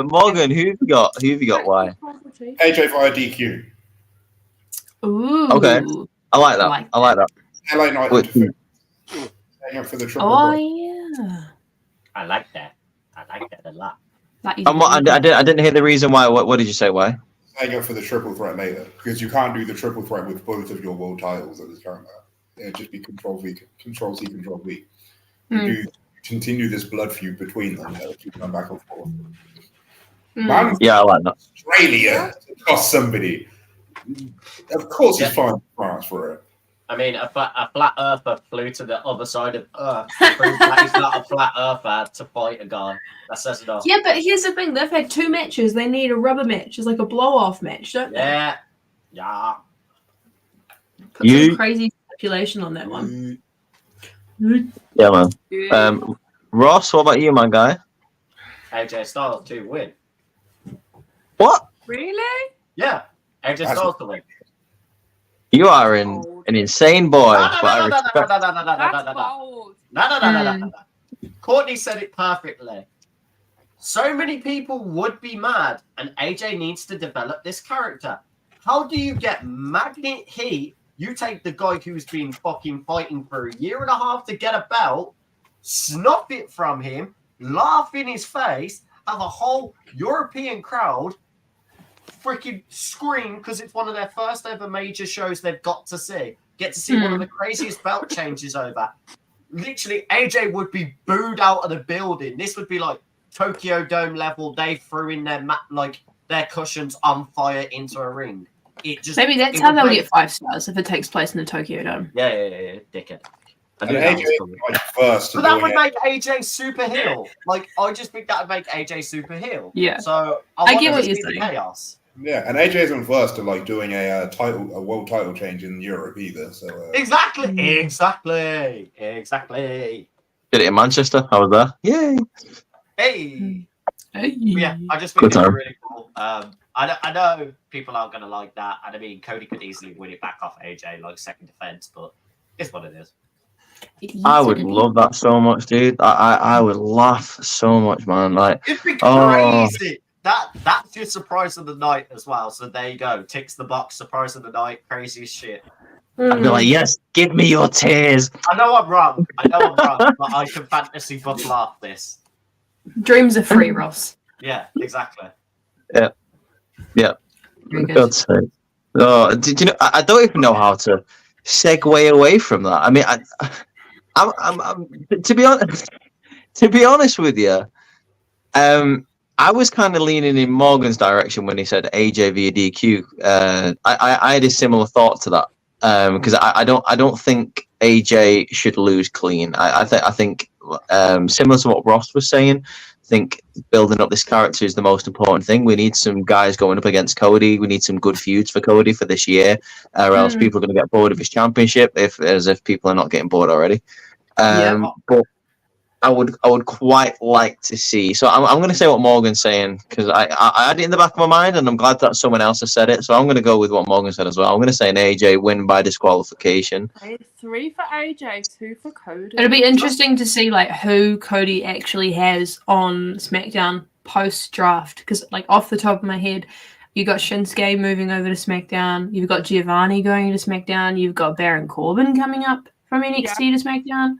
Morgan, who have you got? Why? AJ via DQ. Ooh. Okay. I like that. I like that. LA Knight interference. Hang up for the triple. Oh yeah. I like that. I like that a lot. I didn't hear the reason why. What did you say? Why? Hang up for the triple threat later, because you can't do the triple threat with both of your world titles at this current time. It'd just be Control C, Control V. You do continue this blood feud between them. Keep going back and forth. Man, I like that. Australia to cost somebody. Of course, he's fine France for it. I mean, a flat earther flew to the other side of Earth to prove that he's not a flat earther to fight a guy. That says it all. Yeah, but here's the thing. They've had 2 matches. They need a rubber match. It's like a blow-off match, don't they? Yeah. Put some crazy speculation on that one. Yeah, man. Ross, what about you, my guy? AJ Styles to win. What? Really? Yeah. AJ Styles to win. You are an insane boy. No. Courtney said it perfectly. So many people would be mad, and AJ needs to develop this character. How do you get magnet heat You take the guy who's been fucking fighting for a year and a half to get a belt, snuff it from him, laugh in his face, have a whole European crowd freaking scream because it's one of their first ever major shows they've got to see. Get to see one of the craziest belt changes over. Literally, AJ would be booed out of the building. This would be like Tokyo Dome level. They threw in their cushions on fire into a ring. Maybe that's how they'll get 5 stars if it takes place in the Tokyo Dome. Yeah, dickhead. And AJ first. But that would make AJ super heel. I just think that would make AJ super heel. Yeah. So I get what you're saying. Chaos. Yeah, and AJ isn't first to doing a world title change in Europe either. So exactly. Did it in Manchester? I was there. Yay! Hey. Hey. Yeah, I just think it's really cool. I know people aren't going to like that, and I mean Cody could easily win it back off AJ second defense, but it's what it is. I would love that so much, dude. I would laugh so much, man. It'd be crazy. That's your surprise of the night as well. So there you go. Ticks the box. Surprise of the night. Crazy as shit. I'd be like, yes, give me your tears. I know I'm wrong, but I can fantasy book laugh this. Dreams are free, Ross. Yeah, exactly. Yeah. Very good. God's sake. Oh, did you know? I don't even know how to segue away from that. I mean, I'm to be honest with you, I was kind of leaning in Morgan's direction when he said AJ via DQ. I had a similar thought to that because I don't think AJ should lose clean. I think similar to what Ross was saying. I think building up this character is the most important thing. We need some guys going up against Cody. We need some good feuds for Cody for this year, or else people are going to get bored of his championship. As if people are not getting bored already. But I would quite like to see. So I'm going to say what Morgan's saying because I had it in the back of my mind, and I'm glad that someone else has said it. So I'm going to go with what Morgan said as well. I'm going to say an AJ win by disqualification. 3 for AJ, 2 for Cody. It'll be interesting to see who Cody actually has on SmackDown post draft because off the top of my head, you got Shinsuke moving over to SmackDown. You've got Giovanni going to SmackDown. You've got Baron Corbin coming up from NXT to SmackDown.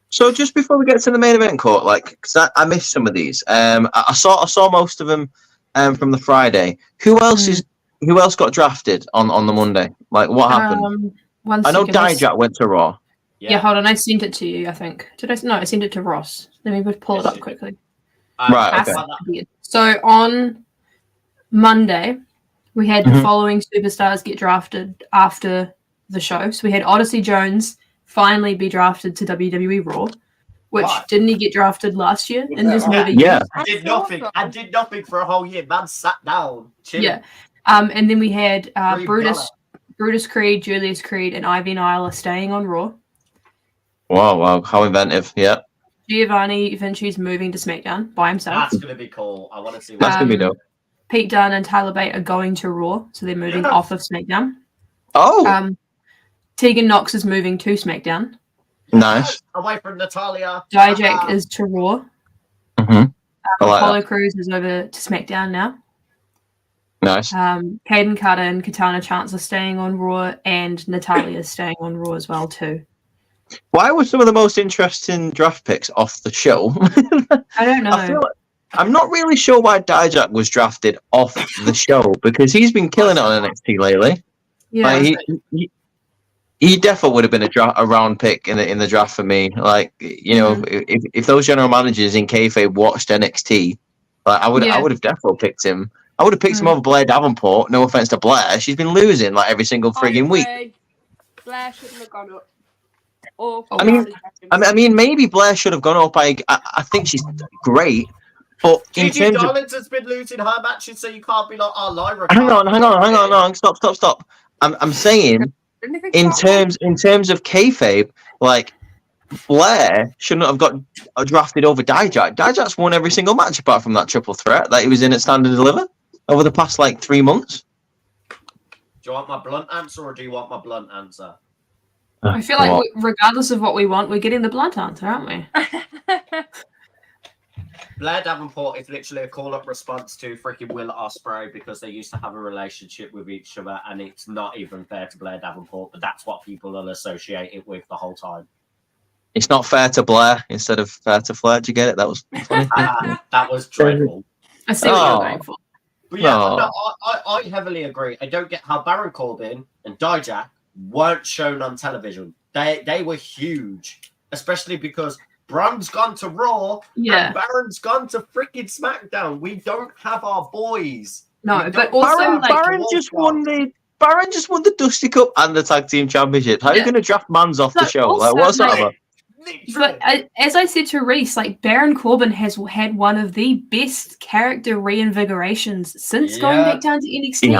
So just before we get to the main event court, because I missed some of these, I saw most of them from the Friday. Who else got drafted on the Monday? What happened? I know Dijak went to Raw. Yeah, hold on. I sent it to you, I think. Did I? No, I sent it to Ross. Let me pull it up quickly. Right. Okay. So on Monday, we had the following superstars get drafted after the show. So we had Odyssey Jones finally be drafted to WWE Raw, which didn't he get drafted last year in this movie? Yeah. I did nothing for a whole year. Man sat down. Chilling. Yeah. And then we had Brutus Creed, Julius Creed, and Ivy Nyla staying on Raw. Wow, how inventive. Yeah. Giovanni Vinci's moving to SmackDown by himself. That's going to be cool. I want to see That's going to be dope. Pete Dunne and Tyler Bate are going to Raw, so they're moving off of SmackDown. Oh. Tegan Knox is moving to SmackDown. Nice. Away from Natalia. Dijak is to Raw. Apollo Crews is over to SmackDown now. Nice. Caden Carter and Katana Chance are staying on Raw, and Natalia is staying on Raw as well too. Why were some of the most interesting draft picks off the show? I don't know. I'm not really sure why Dijak was drafted off the show because he's been killing it on NXT lately. Yeah. He definitely would have been a round pick in the draft for me. If those general managers in kayfabe watched NXT, I would have definitely picked him. I would have picked him over Blair Davenport. No offense to Blair, she's been losing every single frigging week. Blair shouldn't have gone up. I mean, maybe Blair should have gone up. I think she's great, but in Gigi terms Dollins has been losing her matches, so you can't be like, "Oh, Lyra." Hang on, stop. I'm saying. In terms of kayfabe, Blair shouldn't have got drafted over Dijak. Dijak's won every single match apart from that triple threat that he was in at Stand and Deliver over the past 3 months. Do you want my blunt answer or do you want my blunt answer? I feel like regardless of what we want, we're getting the blunt answer, aren't we? Blair Davenport is literally a call-up response to freaking Will Ospreay because they used to have a relationship with each other, and it's not even fair to Blair Davenport, but that's what people will associate it with the whole time. It's not fair to Blair instead of fair to Flair. Did you get it? That was funny. That was dreadful. I see what you're going for. But yeah, No. no, I heavily agree. I don't get how Baron Corbin and Dijak weren't shown on television. They were huge, especially because Braun's gone to Raw and Baron's gone to freaking SmackDown. We don't have our boys. No, but also Baron just won the Dusty Cup and the Tag Team Championship. How are you going to draft Mans off the show? Also, What's that about? But as I said to Reese, Baron Corbin has had one of the best character reinvigorations since going back down to NXT.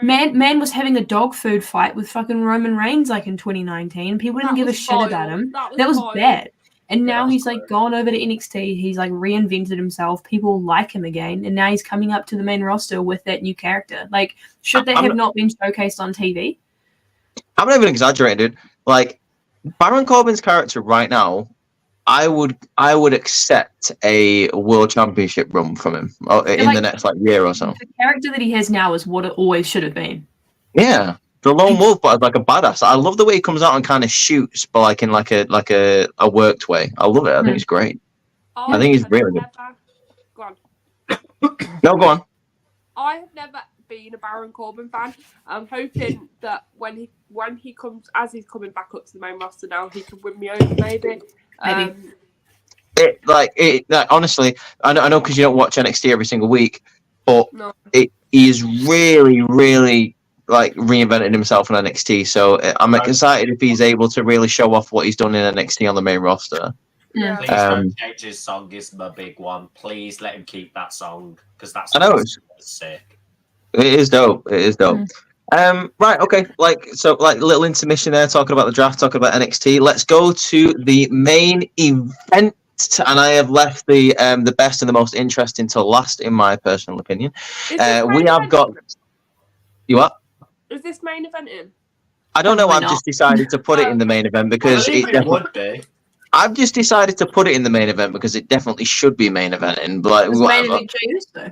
Man was having a dog food fight with fucking Roman Reigns in 2019. People didn't give a shit about him. That was bad. And now he's gone over to NXT. He's reinvented himself. People like him again, and now he's coming up to the main roster with that new character. Should that have not been showcased on TV? I'm not even exaggerating, dude. Baron Corbin's character right now, I would accept a world championship run from him in the next year or so. The character that he has now is what it always should have been. Yeah, the lone wolf, but a badass. I love the way he comes out and kind of shoots, but in a worked way. I love it. I think it's great. I think he's really good. Go on. No, go on. I have never been a Baron Corbin fan. I'm hoping that when he comes, as he's coming back up to the main roster now, he can win me over maybe. Honestly, I know because you don't watch NXT every single week, but no. He is really, really reinvented himself in NXT. So I'm excited if he's able to really show off what he's done in NXT on the main roster. Yeah. Please don't change his song. Is my big one. Please let him keep that song because that's sick. It is dope. Right, okay. Little intermission there, talking about the draft, talking about NXT. Let's go to the main event, and I have left the best and the most interesting till last, in my personal opinion. We have got. You what? Is this main event in? I don't know. I've just decided to put it in the main event because it would be. I've just decided to put it in the main event because it definitely should be main eventing. But main event changed though.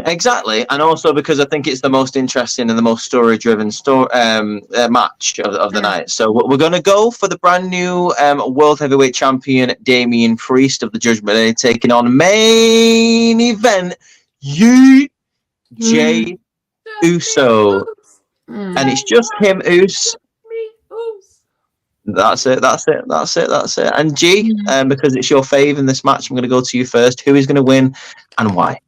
Exactly, and also because I think it's the most interesting and the most story-driven match of the night. So we're going to go for the brand new World Heavyweight Champion Damian Priest of the Judgment Day taking on main event Jay Uso, and it's just him, Us. That's it. And G, because it's your fave in this match, I'm going to go to you first. Who is going to win and why?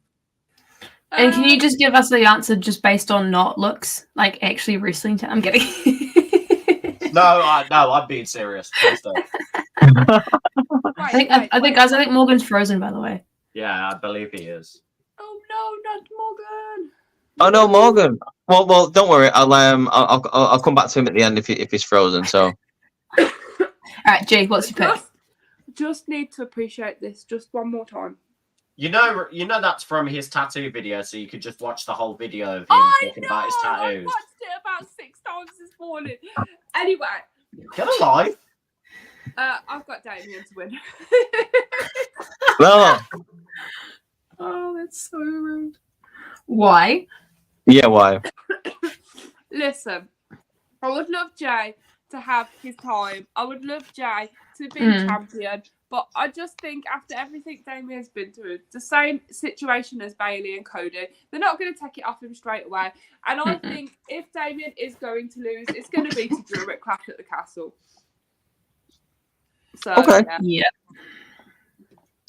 And can you just give us the answer just based on not looks, actually wrestling? I'm kidding. No, I'm being serious. I think Morgan's frozen, by the way. Yeah, I believe he is. Oh no, not Morgan. Oh no, Morgan. Well, don't worry. I'll come back to him at the end if he's frozen. So. All right, Jake, what's your pick? Just need to appreciate this just one more time. You know that's from his tattoo video, so you could just watch the whole video of him talking about his tattoos. I watched it about 6 times this morning. Anyway. Get a life. I've got Damien to win. No. Oh, that's so rude. Why? Yeah, why? Listen, I would love Jay to have his time. I would love Jay to be champion. But I just think after everything Damien's been through, the same situation as Bailey and Cody, they're not going to take it off him straight away. And I think if Damien is going to lose, it's going to be to Drew at Clash at the Castle. So, okay. Yeah.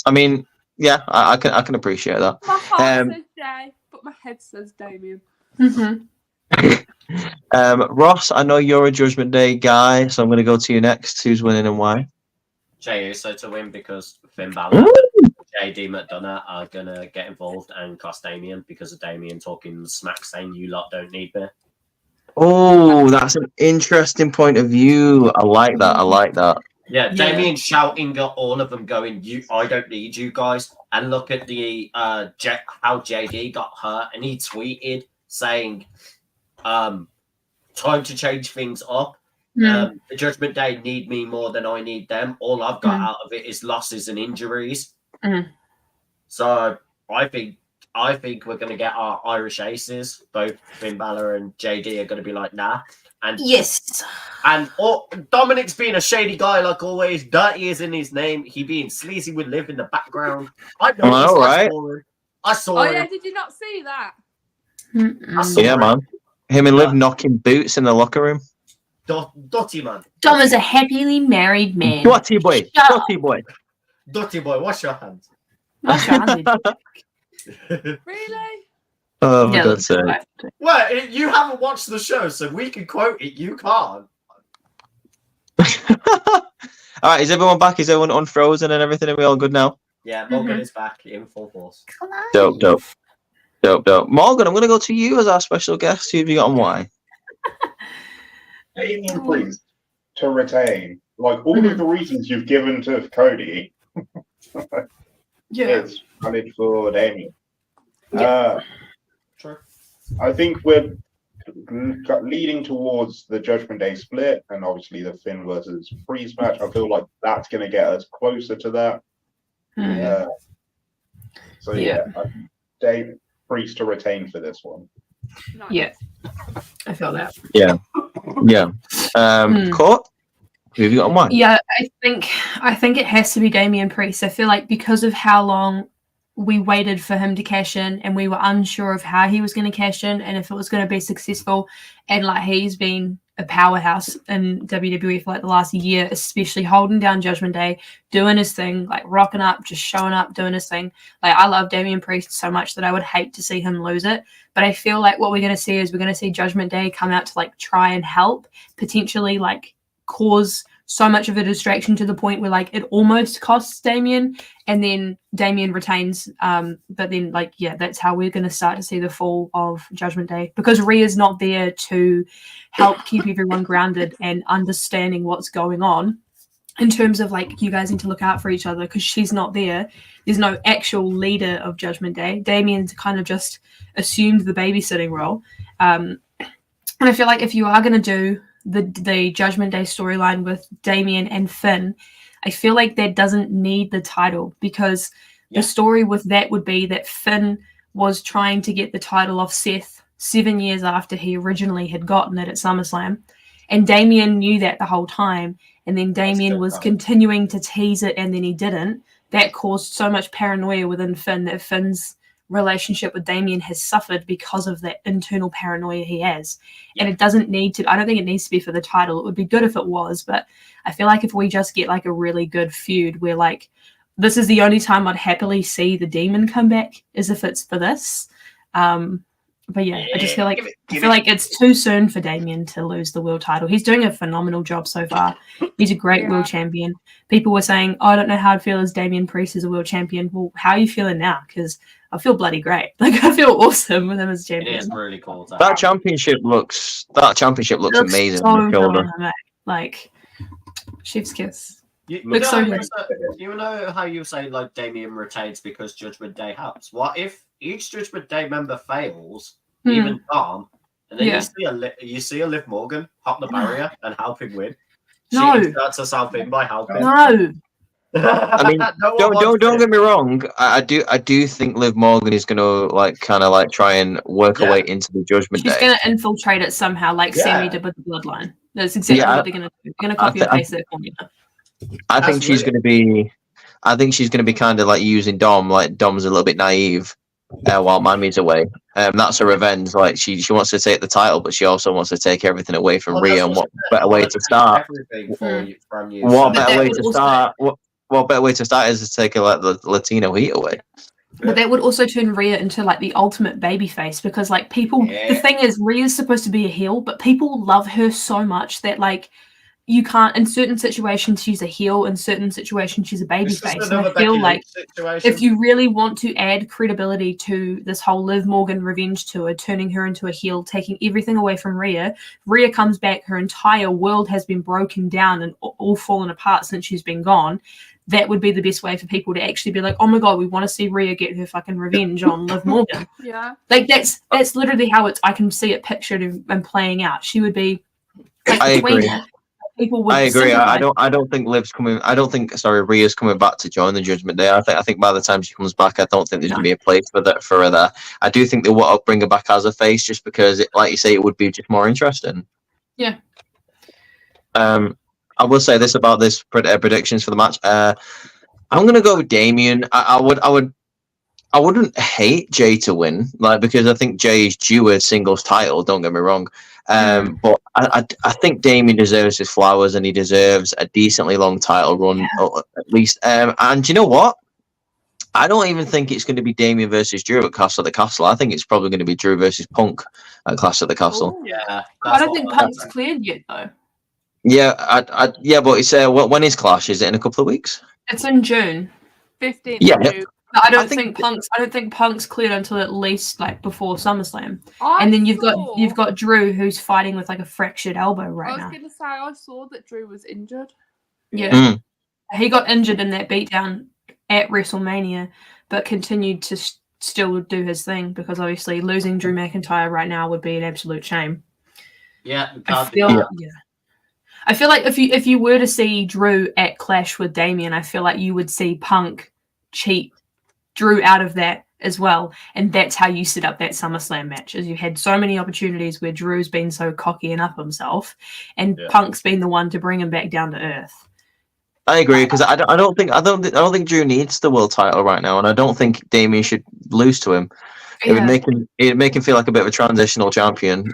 I mean, yeah, I can appreciate that. My heart says Jay, but my head says Damien. Ross, I know you're a Judgment Day guy, so I'm going to go to you next. Who's winning and why? Jey Uso to win because Finn Balor and JD McDonough are going to get involved and cost Damien because of Damien talking smack saying you lot don't need me. Oh, that's an interesting point of view. I like that. Yeah, Damien shouting at all of them going, I don't need you guys. And look at the how JD got hurt and he tweeted saying, time to change things up. The Judgment Day need me more than I need them. All I've got out of it is losses and injuries. So I think we're going to get our Irish aces. Both Finn Balor and JD are going to be like, nah. And Yes. And Dominic's being a shady guy like always. Dirty is in his name. He being sleazy with Liv in the background. I know. All right. I saw Oh him. yeah, did you not see that? I saw Yeah, him. man. Him and Liv knocking boots in the locker room. Dotty man. Dom is a happily married man. Dirty boy. Shut up. Dirty boy. Dotty boy, wash your hands. Wash your hands. Really? Oh, for Yeah, God's sake. Well, you haven't watched the show, so we can quote it. You can't. All right, is everyone back? Is everyone unfrozen and everything? Are we all good now? Yeah, Morgan is back in full force. Dope. Morgan, I'm going to go to you as our special guest. Who have you got and why? Damien Priest to retain. Like all of the reasons you've given to Cody, Yeah. it's valid for Damien. True. I think we're leading towards the Judgment Day split, and obviously the Finn versus Priest match. I feel like that's going to get us closer to that. So yeah, I think Dave Priest to retain for this one. Nice. Yeah. I feel that. Yeah. Court, who have you got and why? Yeah, I think it has to be Damian Priest. I feel like because of how long we waited for him to cash in and we were unsure of how he was going to cash in and if it was going to be successful, and like he's been a powerhouse in WWE for like the last year, especially holding down Judgment Day, doing his thing, like rocking up, just showing up, doing his thing. Like I love Damian Priest so much that I would hate to see him lose it, but I feel like what we're going to see is we're going to see Judgment Day come out to like try and help, potentially like cause so much of a distraction to the point where like it almost costs Damien, and then Damien retains. But then like, yeah, that's how we're going to start to see the fall of Judgment Day, because Rhea's not there to help keep everyone grounded and understanding what's going on in terms of like, you guys need to look out for each other, because she's not there. There's no actual leader of Judgment Day. Damien's kind of just assumed the babysitting role. And I feel like if you are going to do the Judgment Day storyline with Damien and Finn, I feel like that doesn't need the title, because the story with that would be that Finn was trying to get the title off Seth 7 years after he originally had gotten it at SummerSlam, and Damien knew that the whole time, and then Damien was continuing to tease it and then he didn't. That caused so much paranoia within Finn that Finn's relationship with Damien has suffered because of that internal paranoia he has. And it doesn't need to, I don't think it needs to be for the title. It would be good if it was, but I feel like if we just get like a really good feud where like, this is the only time I'd happily see the Demon come back, is if it's for this. But yeah, I just feel like it's too soon for Damien to lose the world title. He's doing a phenomenal job so far. He's a great world champion. People were saying, oh, I don't know how I'd feel as Damien Priest as a world champion. Well, how are you feeling now? Because I feel bloody great. Like I feel awesome with him as champion. It is really cool. That championship looks amazing. So on the shoulder. Like chef's kiss. You Looks so good. know how you say like Damien retains because Judgment Day helps? What if each Judgment Day member fails, even Dom, and then you see a Liv Morgan hop the barrier and help him win? No. She inserts herself in by helping. No. I mean, don't get me wrong. I do think Liv Morgan is going to like kind of like try and work her way into the Judgment Day. She's going to infiltrate it somehow, like Sammy did with the Bloodline. That's exactly what they're going to do. They're going to copy and paste that formula. I think she's going to be kind of like using Dom. Like Dom's a little bit naive while Mami's away. That's her revenge. Like she wants to take the title, but she also wants to take everything away from Rhea. And what better way to start? What better way to start? What better way to start is to take like the Latino heat away. But that would also turn Rhea into like the ultimate babyface, because like people, the thing is, Rhea's supposed to be a heel, but people love her so much that like you can't, in certain situations she's a heel, in certain situations she's a babyface. And I feel like if you really want to add credibility to this whole Liv Morgan revenge tour, turning her into a heel, taking everything away from Rhea comes back, her entire world has been broken down and all fallen apart since she's been gone. That would be the best way for people to actually be like, oh my god, we want to see Rhea get her fucking revenge on Liv Morgan. Yeah. Like that's literally how I can see it pictured and playing out. She would be like, I agree. people would. I agree. I sympathise. don't think Liv's coming. I don't think. Sorry, Rhea's coming back to join the Judgment Day. I think by the time she comes back, I don't think there's No. going to be a place for her there. I do think they want to bring her back as a face, just because, like you say, it would be just more interesting. Yeah. I will say this about this predictions for the match. I'm going to go with Damien. I wouldn't hate Jay to win, like, because I think Jay is due a singles title. Don't get me wrong, but I think Damien deserves his flowers, and he deserves a decently long title run at least. And you know what? I don't even think it's going to be Damien versus Drew at Clash of the Castle. I think it's probably going to be Drew versus Punk at Clash of the Castle. Ooh. Yeah, I don't think Punk's cleared yet, though. Yeah, but it's when is Clash? Is it in a couple of weeks? It's in June. 15th Yeah. June. But I don't think- think Punk's cleared until at least like before SummerSlam. I And then you've saw- got Drew, who's fighting with like a fractured elbow I right was now. gonna say I saw that Drew was injured. Yeah. Mm. He got injured in that beatdown at WrestleMania, but continued to still do his thing, because obviously losing Drew McIntyre right now would be an absolute shame. Yeah, I feel like if you were to see Drew at Clash with Damien, I feel like you would see Punk cheat Drew out of that as well, and that's how you set up that SummerSlam match. As you had so many opportunities where Drew's been so cocky and up himself, and Punk's been the one to bring him back down to earth. I agree, because I don't think Drew needs the world title right now, and I don't think Damien should lose to him. It would make him feel like a bit of a transitional champion.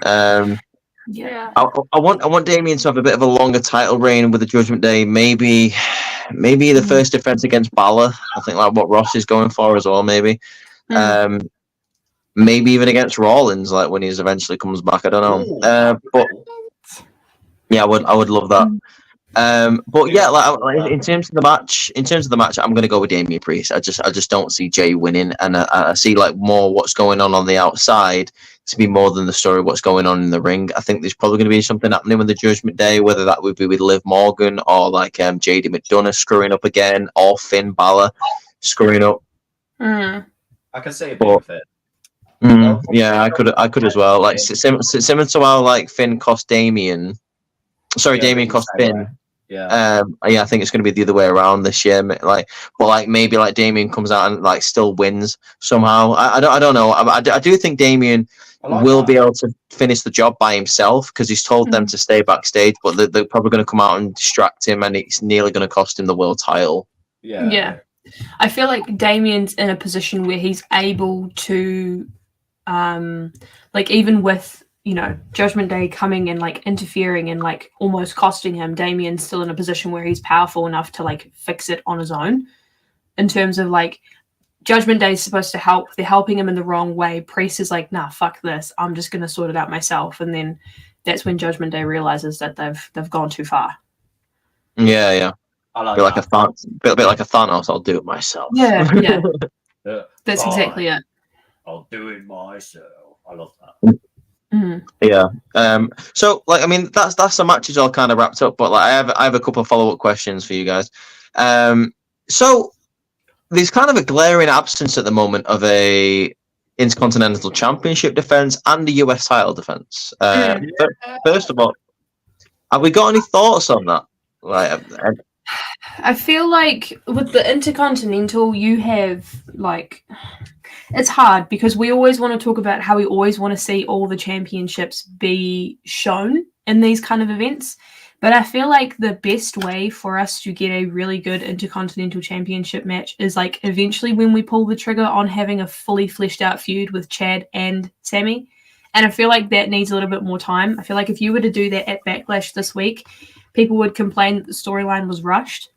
Yeah. I want Damien to have a bit of a longer title reign with the Judgment Day. Maybe the first defense against Balor. I think like what Ross is going for as well. Maybe even against Rollins, like when he eventually comes back. I don't know. But yeah, I would love that. But yeah, like in terms of the match, I'm going to go with Damian Priest. I just don't see Jay winning, and I see like more what's going on the outside to be more than the story of what's going on in the ring. I think there's probably going to be something happening with the Judgment Day, whether that would be with Liv Morgan or like JD McDonough screwing up again, or Finn Balor screwing up. I can see a bit of it. Yeah, I could as well. Like similar to how like Finn cost Damien. Sorry, Damien cost Finn. Yeah. I think it's going to be the other way around this year. But maybe like Damien comes out and like still wins somehow. I don't know. I do think Damien will be able to finish the job by himself, because he's told them to stay backstage, but they're probably going to come out and distract him, and it's nearly going to cost him the world title. Yeah. I feel like Damien's in a position where he's able to, like, even with, you know, Judgment Day coming and like interfering and like almost costing him, Damien's still in a position where he's powerful enough to like fix it on his own. In terms of like, Judgment Day is supposed to help, they're helping him in the wrong way. Priest is like, nah, fuck this, I'm just gonna sort it out myself. And then that's when Judgment Day realizes that they've gone too far. Yeah. I like a bit like a Thanos. I'll do it myself. Yeah. That's Fine. exactly it. I'll do it myself. I love that. Yeah. So like, I mean, that's the matches all kind of wrapped up, but like I have a couple of follow-up questions for you guys. So there's kind of a glaring absence at the moment of a Intercontinental Championship defense and a US title defense. First of all, have we got any thoughts on that? Like, I feel like with the Intercontinental, you have like, it's hard because we always want to talk about how we always want to see all the championships be shown in these kind of events. But I feel like the best way for us to get a really good Intercontinental Championship match is like eventually when we pull the trigger on having a fully fleshed out feud with Chad and Sammy. And I feel like that needs a little bit more time. I feel like if you were to do that at Backlash this week, people would complain that the storyline was rushed.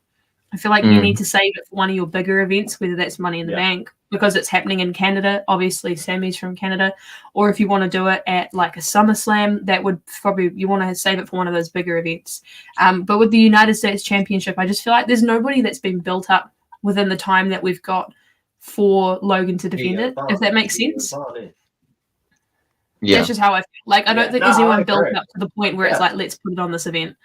I feel like you need to save it for one of your bigger events, whether that's Money in the Bank, because it's happening in Canada. Obviously, Sammy's from Canada. Or if you want to do it at like a SummerSlam, that would probably, you want to save it for one of those bigger events. But with the United States Championship, I just feel like there's nobody that's been built up within the time that we've got for Logan to defend it, if that makes sense. Yeah. That's just how I feel. Like, I don't think there's anyone built up to the point where it's like, let's put it on this event.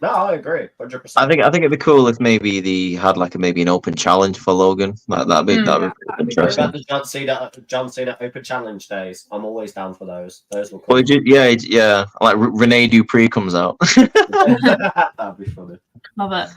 No, I agree, 100%. I think it'd be cool if maybe they had like maybe an open challenge for Logan. Like that'd be that'd pretty be interesting. About the John Cena Open Challenge days. I'm always down for those. Those will Well, come. yeah. Like Rene Dupree comes out. That'd be funny. Love it.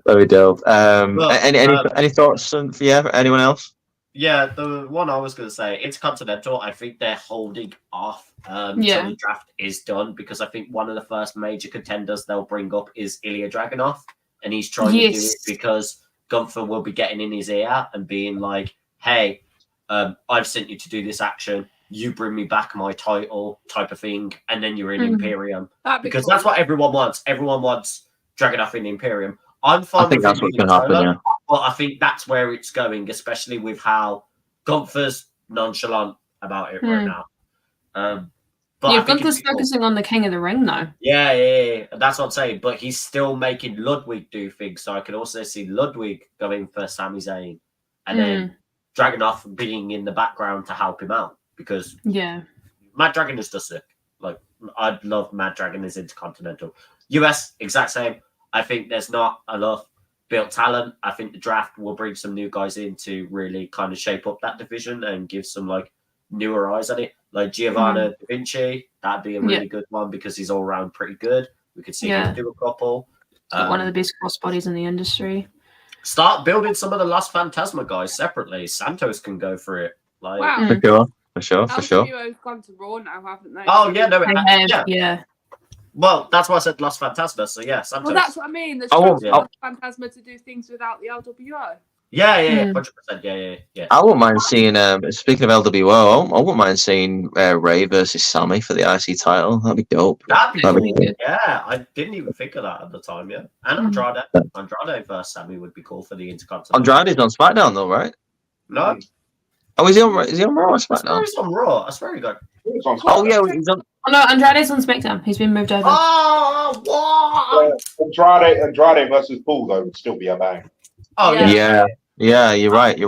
Very dope. Well, Any thoughts for anyone else? Yeah, the one I was going to say, Intercontinental, I think they're holding off Yeah. till the draft is done, because I think one of the first major contenders they'll bring up is Ilya Dragunov, and he's trying to do it Yes. because Gunther will be getting in his ear and being like, hey, I've sent you to do this action, you bring me back my title type of thing, and then you're in Imperium. That'd be Because cool. that's what everyone wants. Everyone wants Dragunov in Imperium. I'm fine I think with that's him what's being going to happen. solo. Yeah. But I think that's where it's going, especially with how Gunther's nonchalant about it right now. But I Yeah, think Gunther's it's cool. focusing on the King of the Ring, though. Yeah. That's what I'm saying. But he's still making Ludwig do things. So I can also see Ludwig going for Sami Zayn and then Dragunov being in the background to help him out. Because Yeah. Mad Dragon is just sick. Like, I'd love Mad Dragon as Intercontinental. US, exact same. I think there's not enough built talent. I think the draft will bring some new guys in to really kind of shape up that division and give some like newer eyes at it. Like Giovanna Da Vinci, that'd be a really good one because he's all around pretty good. We could see him do a couple. Got one of the best crossbodies in the industry. Start building some of the Last Phantasma guys separately. Santos can go for it. Like, Wow. For sure. LWO's gone to Raw now, haven't they? Oh yeah, no, They have, yeah. Well, that's why I said Last Phantasma. So yeah, Santos. Well, that's what I mean. There's Oh, Phantasma to do things without the LWO. Yeah, 100%. Yeah. I wouldn't mind seeing. Speaking of LWO, I wouldn't mind seeing Ray versus Sammy for the IC title. That'd be dope. That'd be That'd cool. be cool. Yeah, I didn't even think of that at the time. Yeah, and Andrade versus Sammy would be cool for the Intercontinental. Andrade's on SmackDown though, right? No, Oh, is he on Raw or I swear SmackDown? he's on Raw. I swear he got. Oh yeah, he's on. Oh no, Andrade's on SmackDown. He's been moved over. Oh, what? Andrade versus Paul though would still be a bang. Oh yeah. Yeah, you're right.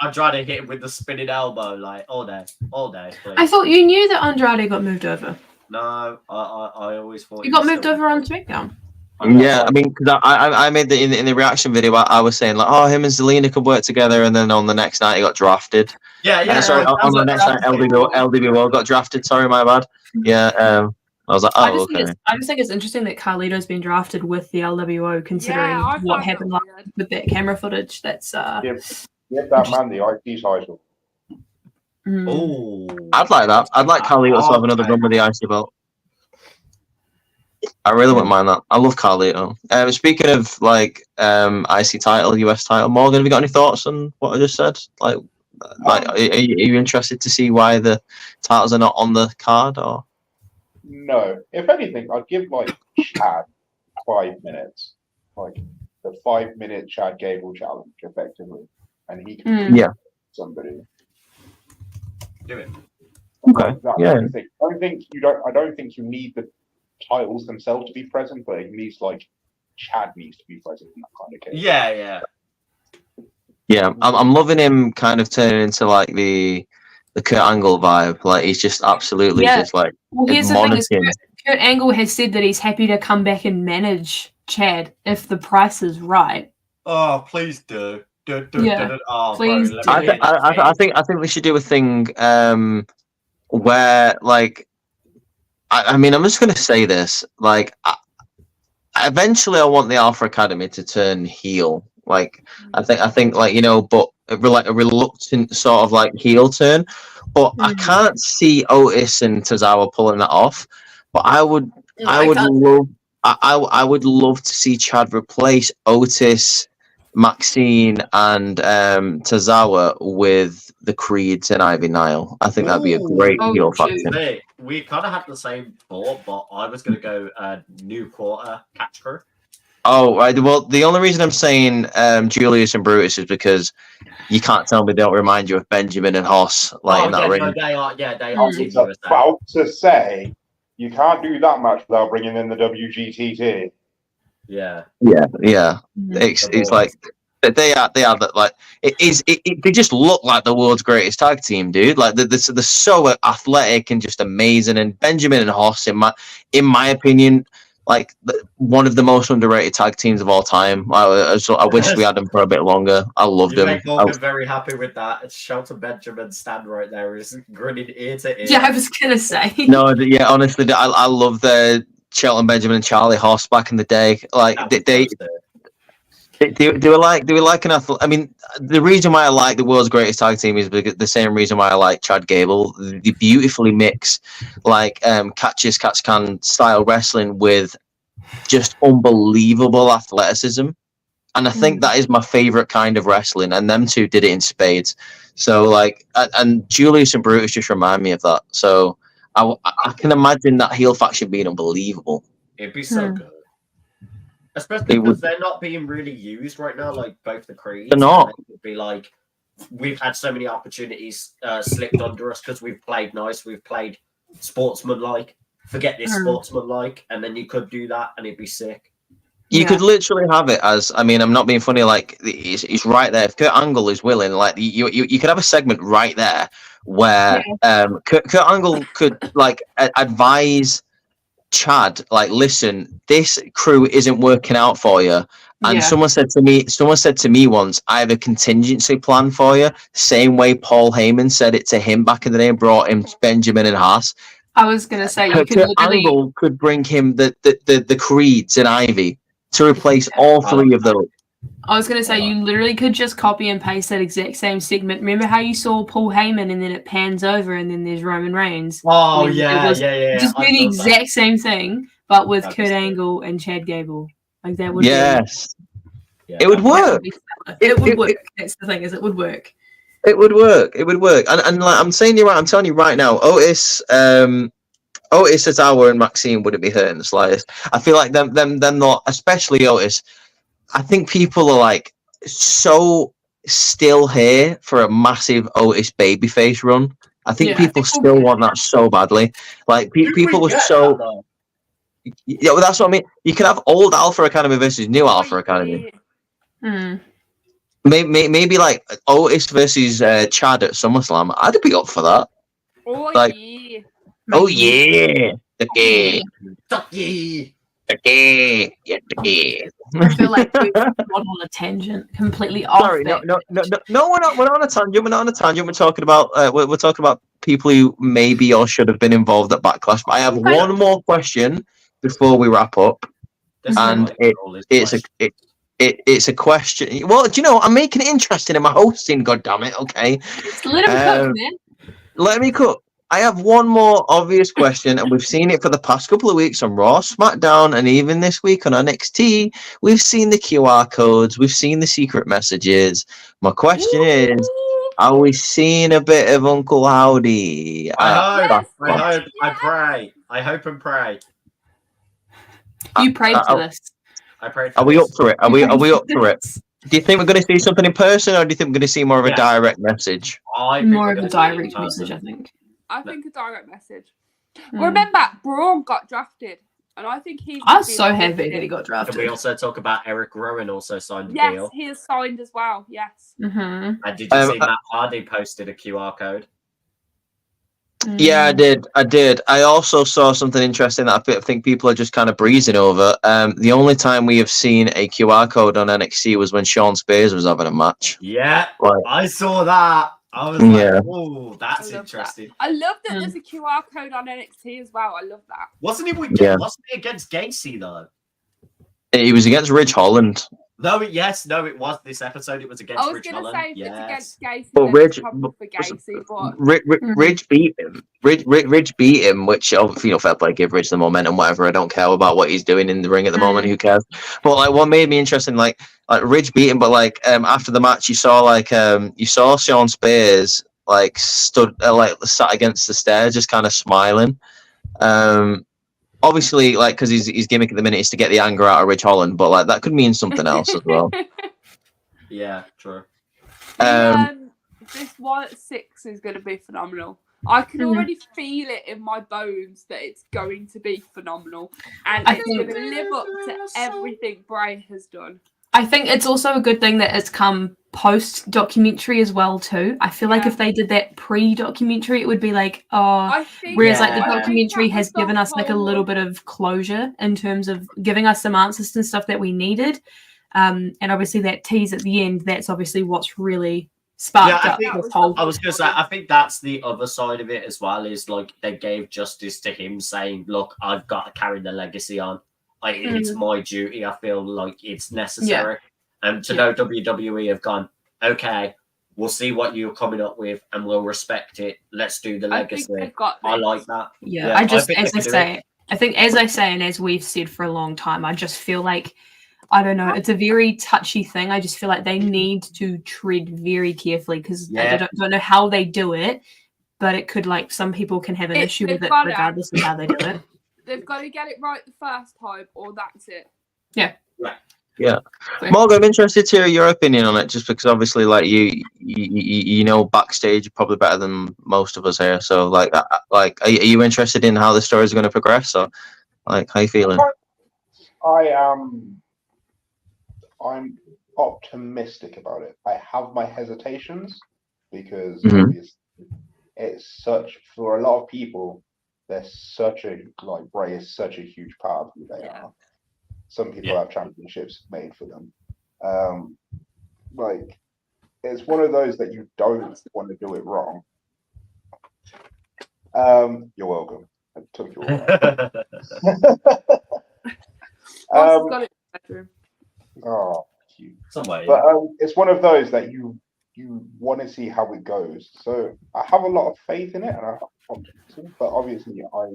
Andrade hit him with the spinning elbow like all day, please. I thought you knew that Andrade got moved over. No, I always thought He got moved over on SmackDown. Yeah, I mean, because I made the in the reaction video, I was saying like, oh, him and Zelina could work together, and then on the next night he got drafted. Yeah. Sorry, on the next night LDBO got drafted. Sorry, my bad. Yeah, I was like, I oh, just okay. think it's interesting that Carlito's been drafted with the LWO, considering I what found happened that last with that camera footage. That's Give that man the IT title. Oh, I'd like that. I'd like Carlito to have another run with the IC belt. I really wouldn't mind that. I love Carlito. Speaking of like IC title, US title, Morgan, have you got any thoughts on what I just said? Like, are you interested to see why the titles are not on the card? Or No. If anything, I'd give like Chad 5 minutes. Like the 5-minute Chad Gable challenge, effectively. And he can Yeah. somebody. do it. Okay. Yeah. I don't think you need the titles themselves to be present, but it needs like Chad needs to be present in that kind of case. Yeah. Yeah, I'm loving him kind of turning into like the Kurt Angle vibe. Like he's just absolutely just like well. Here's the thing: is admonishing. Kurt Angle has said that he's happy to come back and manage Chad if the price is right. Oh, please do. Oh, Please bro, do. I think we should do a thing where like I mean I'm just gonna say this like eventually I want the Alpha Academy to turn heel. Like I think like but like a reluctant sort of like heel turn. But I can't see Otis and Tozawa pulling that off. But I would love to see Chad replace Otis, Maxine, and Tozawa with the Creeds and Ivy Nile. I think that'd be a great heel faction. Hey, we kind of had the same thought, but I was going to go New Quarter Catch Crew. Oh, right. Well, the only reason I'm saying Julius and Brutus is because you can't tell me they don't remind you of Benjamin and Hoss, like in that ring. No, they are. I was about to say you can't do that much without bringing in the WGTT. Yeah. It's like they are that like they just look like the world's greatest tag team, dude. Like they're so athletic and just amazing. And Benjamin and Hoss, in my opinion, like one of the most underrated tag teams of all time. I wish we had them for a bit longer. I loved You them. make Morgan very happy with that. It's Shelton Benjamin stand right there is grinning ear to ear. Yeah, I was gonna say. No, yeah, honestly, I love the Shelton Benjamin and Charlie Haas back in the day. Like they were like an athlete. I mean, the reason why I like the world's greatest tag team is because the same reason why I like Chad Gable. They beautifully mix like catch can style wrestling with just unbelievable athleticism. And I think that is my favorite kind of wrestling, and them two did it in spades. So like, and Julius and Brutus just remind me of that. So I can imagine that heel faction being unbelievable. It'd be so good. Especially because they're not being really used right now, like both the Creeds. They're not. It would be like, we've had so many opportunities slipped under us because we've played nice, we've played sportsmanlike. Forget this sportsmanlike, and then you could do that and it'd be sick. You could literally have it as, I mean, I'm not being funny, like, it's right there. If Kurt Angle is willing, like, you could have a segment right there where Kurt Angle could, like, advise Chad, like, listen, this crew isn't working out for you. And someone said to me once, I have a contingency plan for you. Same way Paul Heyman said it to him back in the day and brought him Benjamin and Haas. I was gonna say, you Kurt Angle could bring him the Creeds and Ivy to replace all three of those. I was going to say, you literally could just copy and paste that exact same segment. Remember how you saw Paul Heyman and then it pans over and then there's Roman Reigns? Oh, yeah. Just do the exact same thing, but with Kurt Angle and Chad Gable. Like that would it would work. It would work. That's the thing, is it would work. It would work. And like, I'm telling you right now, Otis as Our and Maxine wouldn't be hurting the slightest. I feel like them not, especially Otis. I think people are like so still here for a massive Otis babyface run. I think people still want that so badly. Like people were so. Yeah, well, that's what I mean. You could have old Alpha Academy versus new Alpha Academy. Maybe like Otis versus Chad at SummerSlam. I'd be up for that. Oh like, yeah. Oh yeah. Okay. I feel like we've gone on a tangent completely off. Sorry, no, we're not on a tangent. We're not on a tangent. We're talking about we're talking about people who maybe or should have been involved at Backlash. But I have one more question before we wrap up, and it's a question. Well, do you know, I'm making it interesting in my hosting. God damn it! Okay, let him cook, man. Let me cook. I have one more obvious question, and we've seen it for the past couple of weeks on Raw, SmackDown, and even this week on NXT. We've seen the QR codes, we've seen the secret messages. My question is, are we seeing a bit of Uncle Howdy? I hope and pray. You prayed for this. I prayed. Are we up for it? Are we up for it? Do you think we're going to see something in person, or do you think we're going to see more of a direct message? More of a direct message, I think. I think a direct message. Remember, Braun got drafted, and I think he's. I was so happy that he got drafted. Can we also talk about Eric Rowan also signed a deal? Yes, he is signed as well. Yes. And did you see Matt Hardy posted a QR code? Yeah, I did. I also saw something interesting that I think people are just kind of breezing over. The only time we have seen a QR code on NXT was when Sean Spears was having a match. Yeah, I saw that. I was like, oh, that's interesting. I love that there's a QR code on NXT as well. I love that. Wasn't it against Gacy though? It was against Ridge Holland. No, it was this episode. It was against Ridge Holland. I was going to say if it's against Gacy, but Ridge beat him. Ridge beat him, which, fair play, give Ridge the momentum, whatever. I don't care about what he's doing in the ring at the moment. Who cares? But like, what made me interesting, like Ridge beat him, but like after the match, you saw Sean Spears like stood sat against the stairs, just kind of smiling. Obviously, like, because his gimmick at the minute is to get the anger out of Ridge Holland, but like that could mean something else as well. Yeah, true. This 1 at 6 is going to be phenomenal. I can already feel it in my bones that it's going to be phenomenal, and it's going to live up to everything Bray has done. I think it's also a good thing that it's come post documentary as well too. I feel like if they did that pre-documentary, it would be like, I think, whereas like the Yeah. documentary has the given us like a little whole- bit of closure in terms of giving us some answers and stuff that we needed. And obviously that tease at the end, that's obviously what's really sparked I up think- this whole. I was gonna say, I think that's the other side of it as well. Is like they gave justice to him, saying, "Look, I've got to carry the legacy on. Like it's my duty. I feel like it's necessary." And to know WWE have gone, okay, we'll see what you're coming up with, and we'll respect it. Let's do the I think legacy. they've got I this. like that. Yeah, Yeah, I just, think as they I can do say, I think, as I say, and as we've said for a long time, I just feel like, I don't know, it's a very touchy thing. I just feel like they need to tread very carefully because I don't know how they do it, but it could, like, some people can have an issue with it regardless of how they do it. They've got to get it right the first time, or that's it. Yeah. Yeah, Morgan, I'm interested to hear your opinion on it, just because obviously, like you know, backstage probably better than most of us here. So, like, are you interested in how the story is going to progress? Or, like, how you feeling? I'm optimistic about it. I have my hesitations because obviously it's such, for a lot of people, they're such a, like, Bray is such a huge part of who they are. Some people have championships made for them. Like, it's one of those that you don't want to do it wrong. You're welcome. I took you away. Got it in the bedroom. Oh, cute. Somewhere, But it's one of those that you want to see how it goes. So I have a lot of faith in it, and I have optimism, but obviously I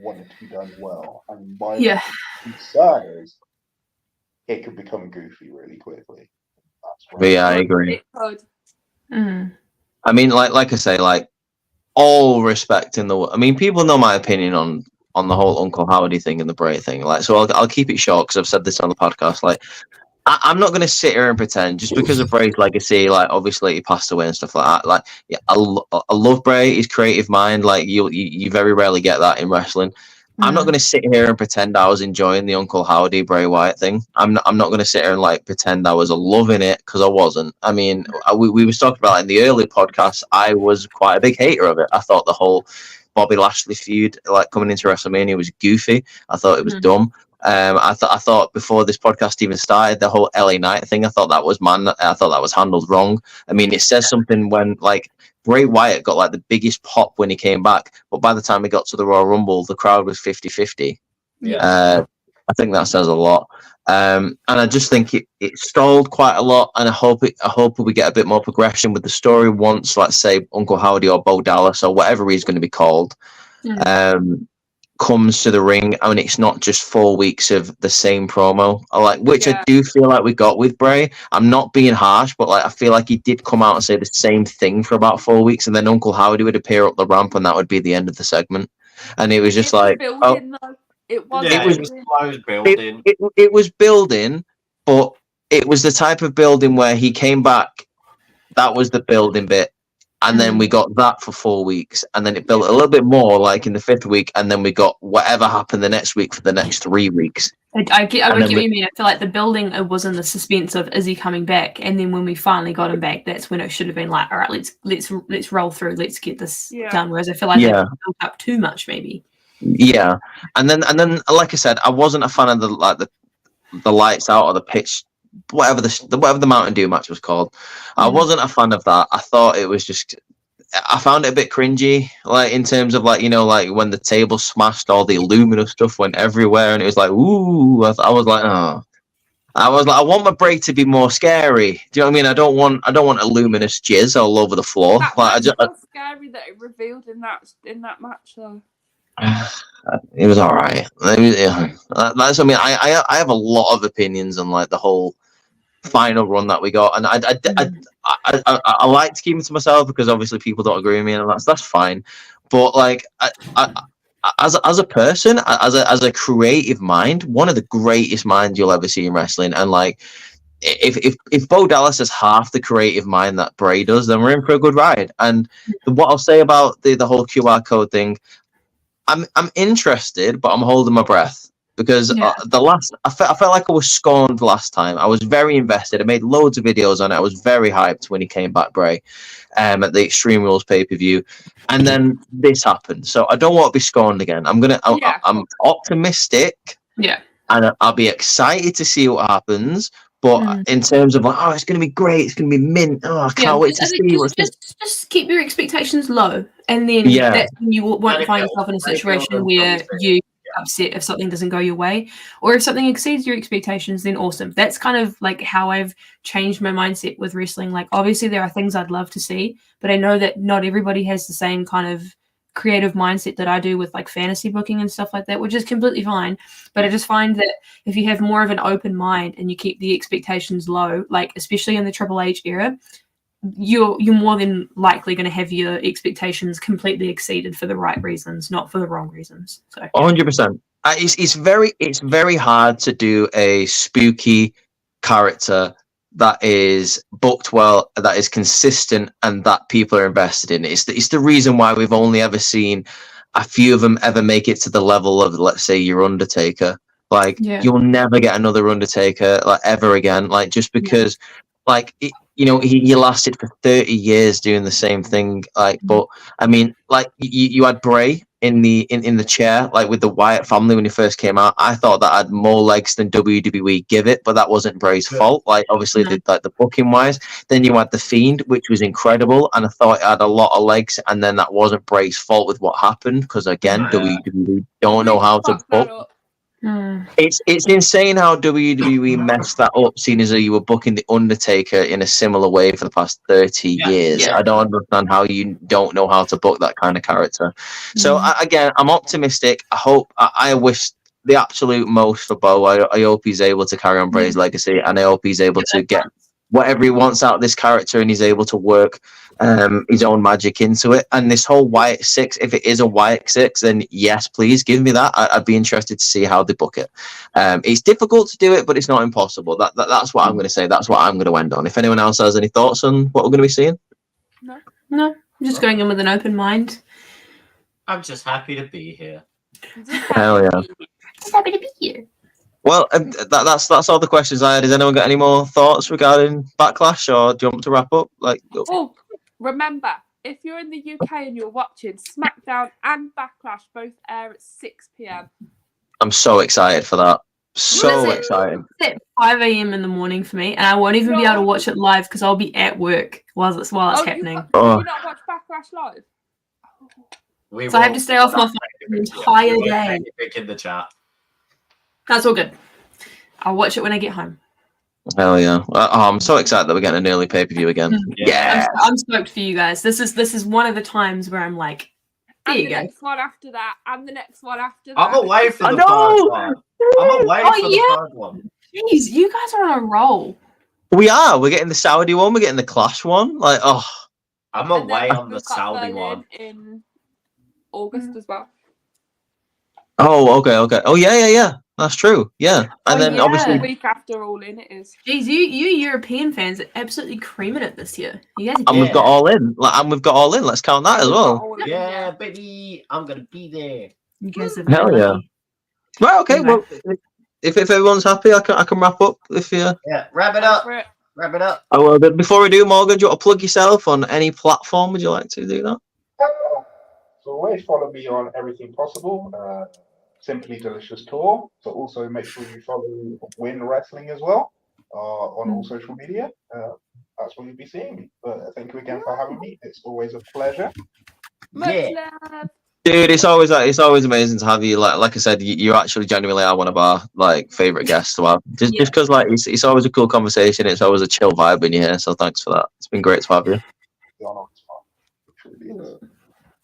want it to be done well. And my concern is it could become goofy really quickly. Yeah, I agree. It could. I mean, like I say, like, all respect in the. I mean, people know my opinion on the whole Uncle Howdy thing and the Bray thing. Like, so I'll keep it short because I've said this on the podcast. Like, I'm not going to sit here and pretend just because of Bray's legacy. Like, obviously he passed away and stuff like that. Like, yeah, I love Bray, his creative mind. Like, you very rarely get that in wrestling. I'm not going to sit here and pretend I was enjoying the Uncle Howdy Bray Wyatt thing. I'm not going to sit here and like pretend I was loving it, because I wasn't. I mean, we was talking about it in the early podcast. I was quite a big hater of it. I thought the whole Bobby Lashley feud, like, coming into WrestleMania, was goofy. I thought it was dumb. I thought before this podcast even started, the whole LA Knight thing, I thought that was handled wrong. I mean, it says something when, like, Bray Wyatt got like the biggest pop when he came back, but by the time he got to the Royal Rumble, the crowd was 50-50. I think that says a lot. And I just think it stalled quite a lot, and I hope we get a bit more progression with the story once, let's say, Uncle Howdy or Bo Dallas or whatever he's going to be called comes to the ring. I mean, it's not just 4 weeks of the same promo, which I do feel like we got with Bray. I'm not being harsh, but like, I feel like he did come out and say the same thing for about 4 weeks, and then Uncle Howdy would appear up the ramp, and that would be the end of the segment. And it was just like, it was building, but it was the type of building where he came back. That was the building bit. And then we got that for 4 weeks, and then it built a little bit more, like in the 5th week, and then we got whatever happened the next week for the next 3 weeks. I get what you mean. I feel like the building, it was in the suspense of, is he coming back? And then when we finally got him back, that's when it should have been like, all right, let's roll through, let's get this done. Whereas I feel like they built up too much, maybe. Yeah, and then like I said, I wasn't a fan of the lights out or the pitch. Whatever the Mountain Dew match was called, I wasn't a fan of that. I thought it was just, I found it a bit cringy, like in terms of, like, you know, like when the table smashed, all the Illumina stuff went everywhere, and it was like, ooh, I was like, oh, I want my break to be more scary. Do you know what I mean? I don't want luminous jizz all over the floor. That like, was scary that it revealed in that match though. It was all right. That's, I mean, I have a lot of opinions on like the whole final run that we got, and I like to keep it to myself because obviously people don't agree with me, and that's fine. But like, as a person, as a creative mind, one of the greatest minds you'll ever see in wrestling, and like, if Bo Dallas has half the creative mind that Bray does, then we're in for a good ride. And what I'll say about the whole QR code thing, I'm interested, but I'm holding my breath, because Yeah. I felt like I was scorned last time. I was very invested. I made loads of videos on it. I was very hyped when he came back, Bray, at the Extreme Rules pay-per-view, and then this happened. So I don't want to be scorned again. I'm optimistic. Yeah. And I'll be excited to see what happens. But in terms of like, oh, it's going to be great, it's going to be mint. Oh, I can't wait to see what's just keep your expectations low, and then that's when you won't find yourself in a situation where you upset if something doesn't go your way, or if something exceeds your expectations. Then awesome. That's kind of like how I've changed my mindset with wrestling. Like, obviously there are things I'd love to see, but I know that not everybody has the same kind of creative mindset that I do with like fantasy booking and stuff like that, which is completely fine. But I just find that if you have more of an open mind and you keep the expectations low, like especially in the Triple H era, you're more than likely going to have your expectations completely exceeded for the right reasons, not for the wrong reasons. So 100%. It's very hard to do a spooky character that is booked well, that is consistent, and that people are invested in. It's the reason why we've only ever seen a few of them ever make it to the level of, let's say, your Undertaker. Like, you'll never get another Undertaker like ever again. Like, just because, like, he lasted for 30 years doing the same thing. Like, but I mean, like, you had Bray in the chair, like with the Wyatt family when he first came out. I thought that had more legs than WWE give it, but that wasn't Bray's fault. Like, obviously, the booking wise. Then you had the Fiend, which was incredible, and I thought it had a lot of legs. And then that wasn't Bray's fault with what happened, because again, WWE don't know how to book. It's insane how WWE messed that up, seeing as though you were booking the Undertaker in a similar way for the past 30 years. I don't understand how you don't know how to book that kind of character. So again, I'm optimistic. I wish the absolute most for Bo. I hope he's able to carry on Bray's legacy, and I hope he's able to get whatever he wants out of this character, and he's able to work his own magic into it. And this whole Wyatt 6, if it is a Wyatt 6, then yes, please give me that. I'd be interested to see how they book it. It's difficult to do it, but it's not impossible. That's what I'm going to say. That's what I'm going to end on. If anyone else has any thoughts on what we're going to be seeing? No, I'm just going in with an open mind. I'm just happy to be here. Hell yeah. Just happy to be here. Well, that's all the questions I had. Has anyone got any more thoughts regarding Backlash, or do you want me to wrap up? Remember, if you're in the UK and you're watching, SmackDown and Backlash both air at 6 p.m. I'm so excited for that. So excited. It's at 5 a.m. in the morning for me, and I won't even be able to watch it live because I'll be at work while it's happening. Do you not watch Backlash live? So I have to stay off my phone the entire day. In the chat. That's all good. I'll watch it when I get home. Hell yeah! I'm so excited that we're getting an early pay-per-view again. Yeah, I'm stoked for you guys. This is one of the times where I'm like, there you go. Next one after that, and the next one after that. I'm away for the first one. I'm away for the third one. Jeez, you guys are on a roll. We are. We're getting the Saudi one. We're getting the Clash one. Like, I'm away on the Saudi one in August as well. Oh, okay. Oh, yeah. That's true. Yeah, and then obviously the week after All In it is. Jeez, you European fans are absolutely creaming it this year. You guys, we've got All In. We've got All In. Let's count that as well. Yeah, baby, I'm gonna be there. You guys are hell yeah. Right. Okay. Well, if everyone's happy, I can wrap up. If you wrap it up. Wrap it up. Oh well, but before we do, Morgan, do you want to plug yourself on any platform? Would you like to do that? So always follow me on everything possible. Simply Delicious Tour. So also make sure you follow Win Wrestling as well on all social media. That's where you'll be seeing me. But thank you again for having me. It's always a pleasure. Much love. Dude, it's always amazing to have you. Like I said, you actually genuinely are one of our favorite guests to have. Just because it's always a cool conversation. It's always a chill vibe when you're here. So thanks for that. It's been great to have you.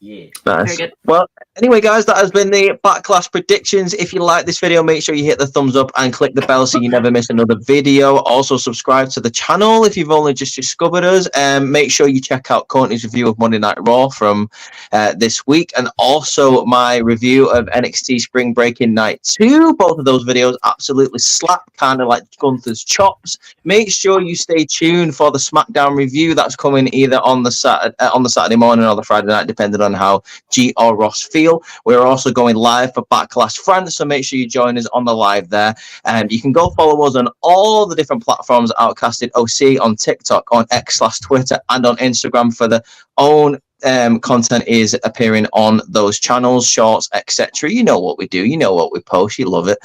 Yeah. Nice. Well, anyway, guys, that has been the Backlash predictions. If you like this video, make sure you hit the thumbs up and click the bell so you never miss another video. Also, subscribe to the channel if you've only just discovered us. Make sure you check out Courtney's review of Monday Night Raw from this week, and also my review of NXT Spring Breaking Night 2. Both of those videos absolutely slap, kind of like Gunther's chops. Make sure you stay tuned for the SmackDown review that's coming either on the Saturday morning or the Friday night, depending on how G or Ross feels. Brazil. We're also going live for Backlash France, so make sure you join us on the live there. You can go follow us on all the different platforms, Outcasted OC, on TikTok, on X/Twitter, and on Instagram for the own content is appearing on those channels, shorts, etc. You know what we do, you know what we post, you love it.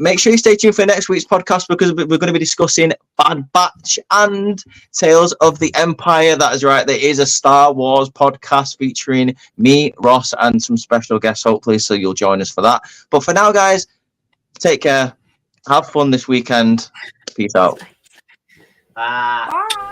Make sure you stay tuned for next week's podcast, because we're going to be discussing Bad Batch and Tales of the Empire. That is right, there is a Star Wars podcast featuring me, Ross, and some special guests, hopefully, so you'll join us for that. But for now, guys, take care, have fun this weekend, peace out. Bye. Bye.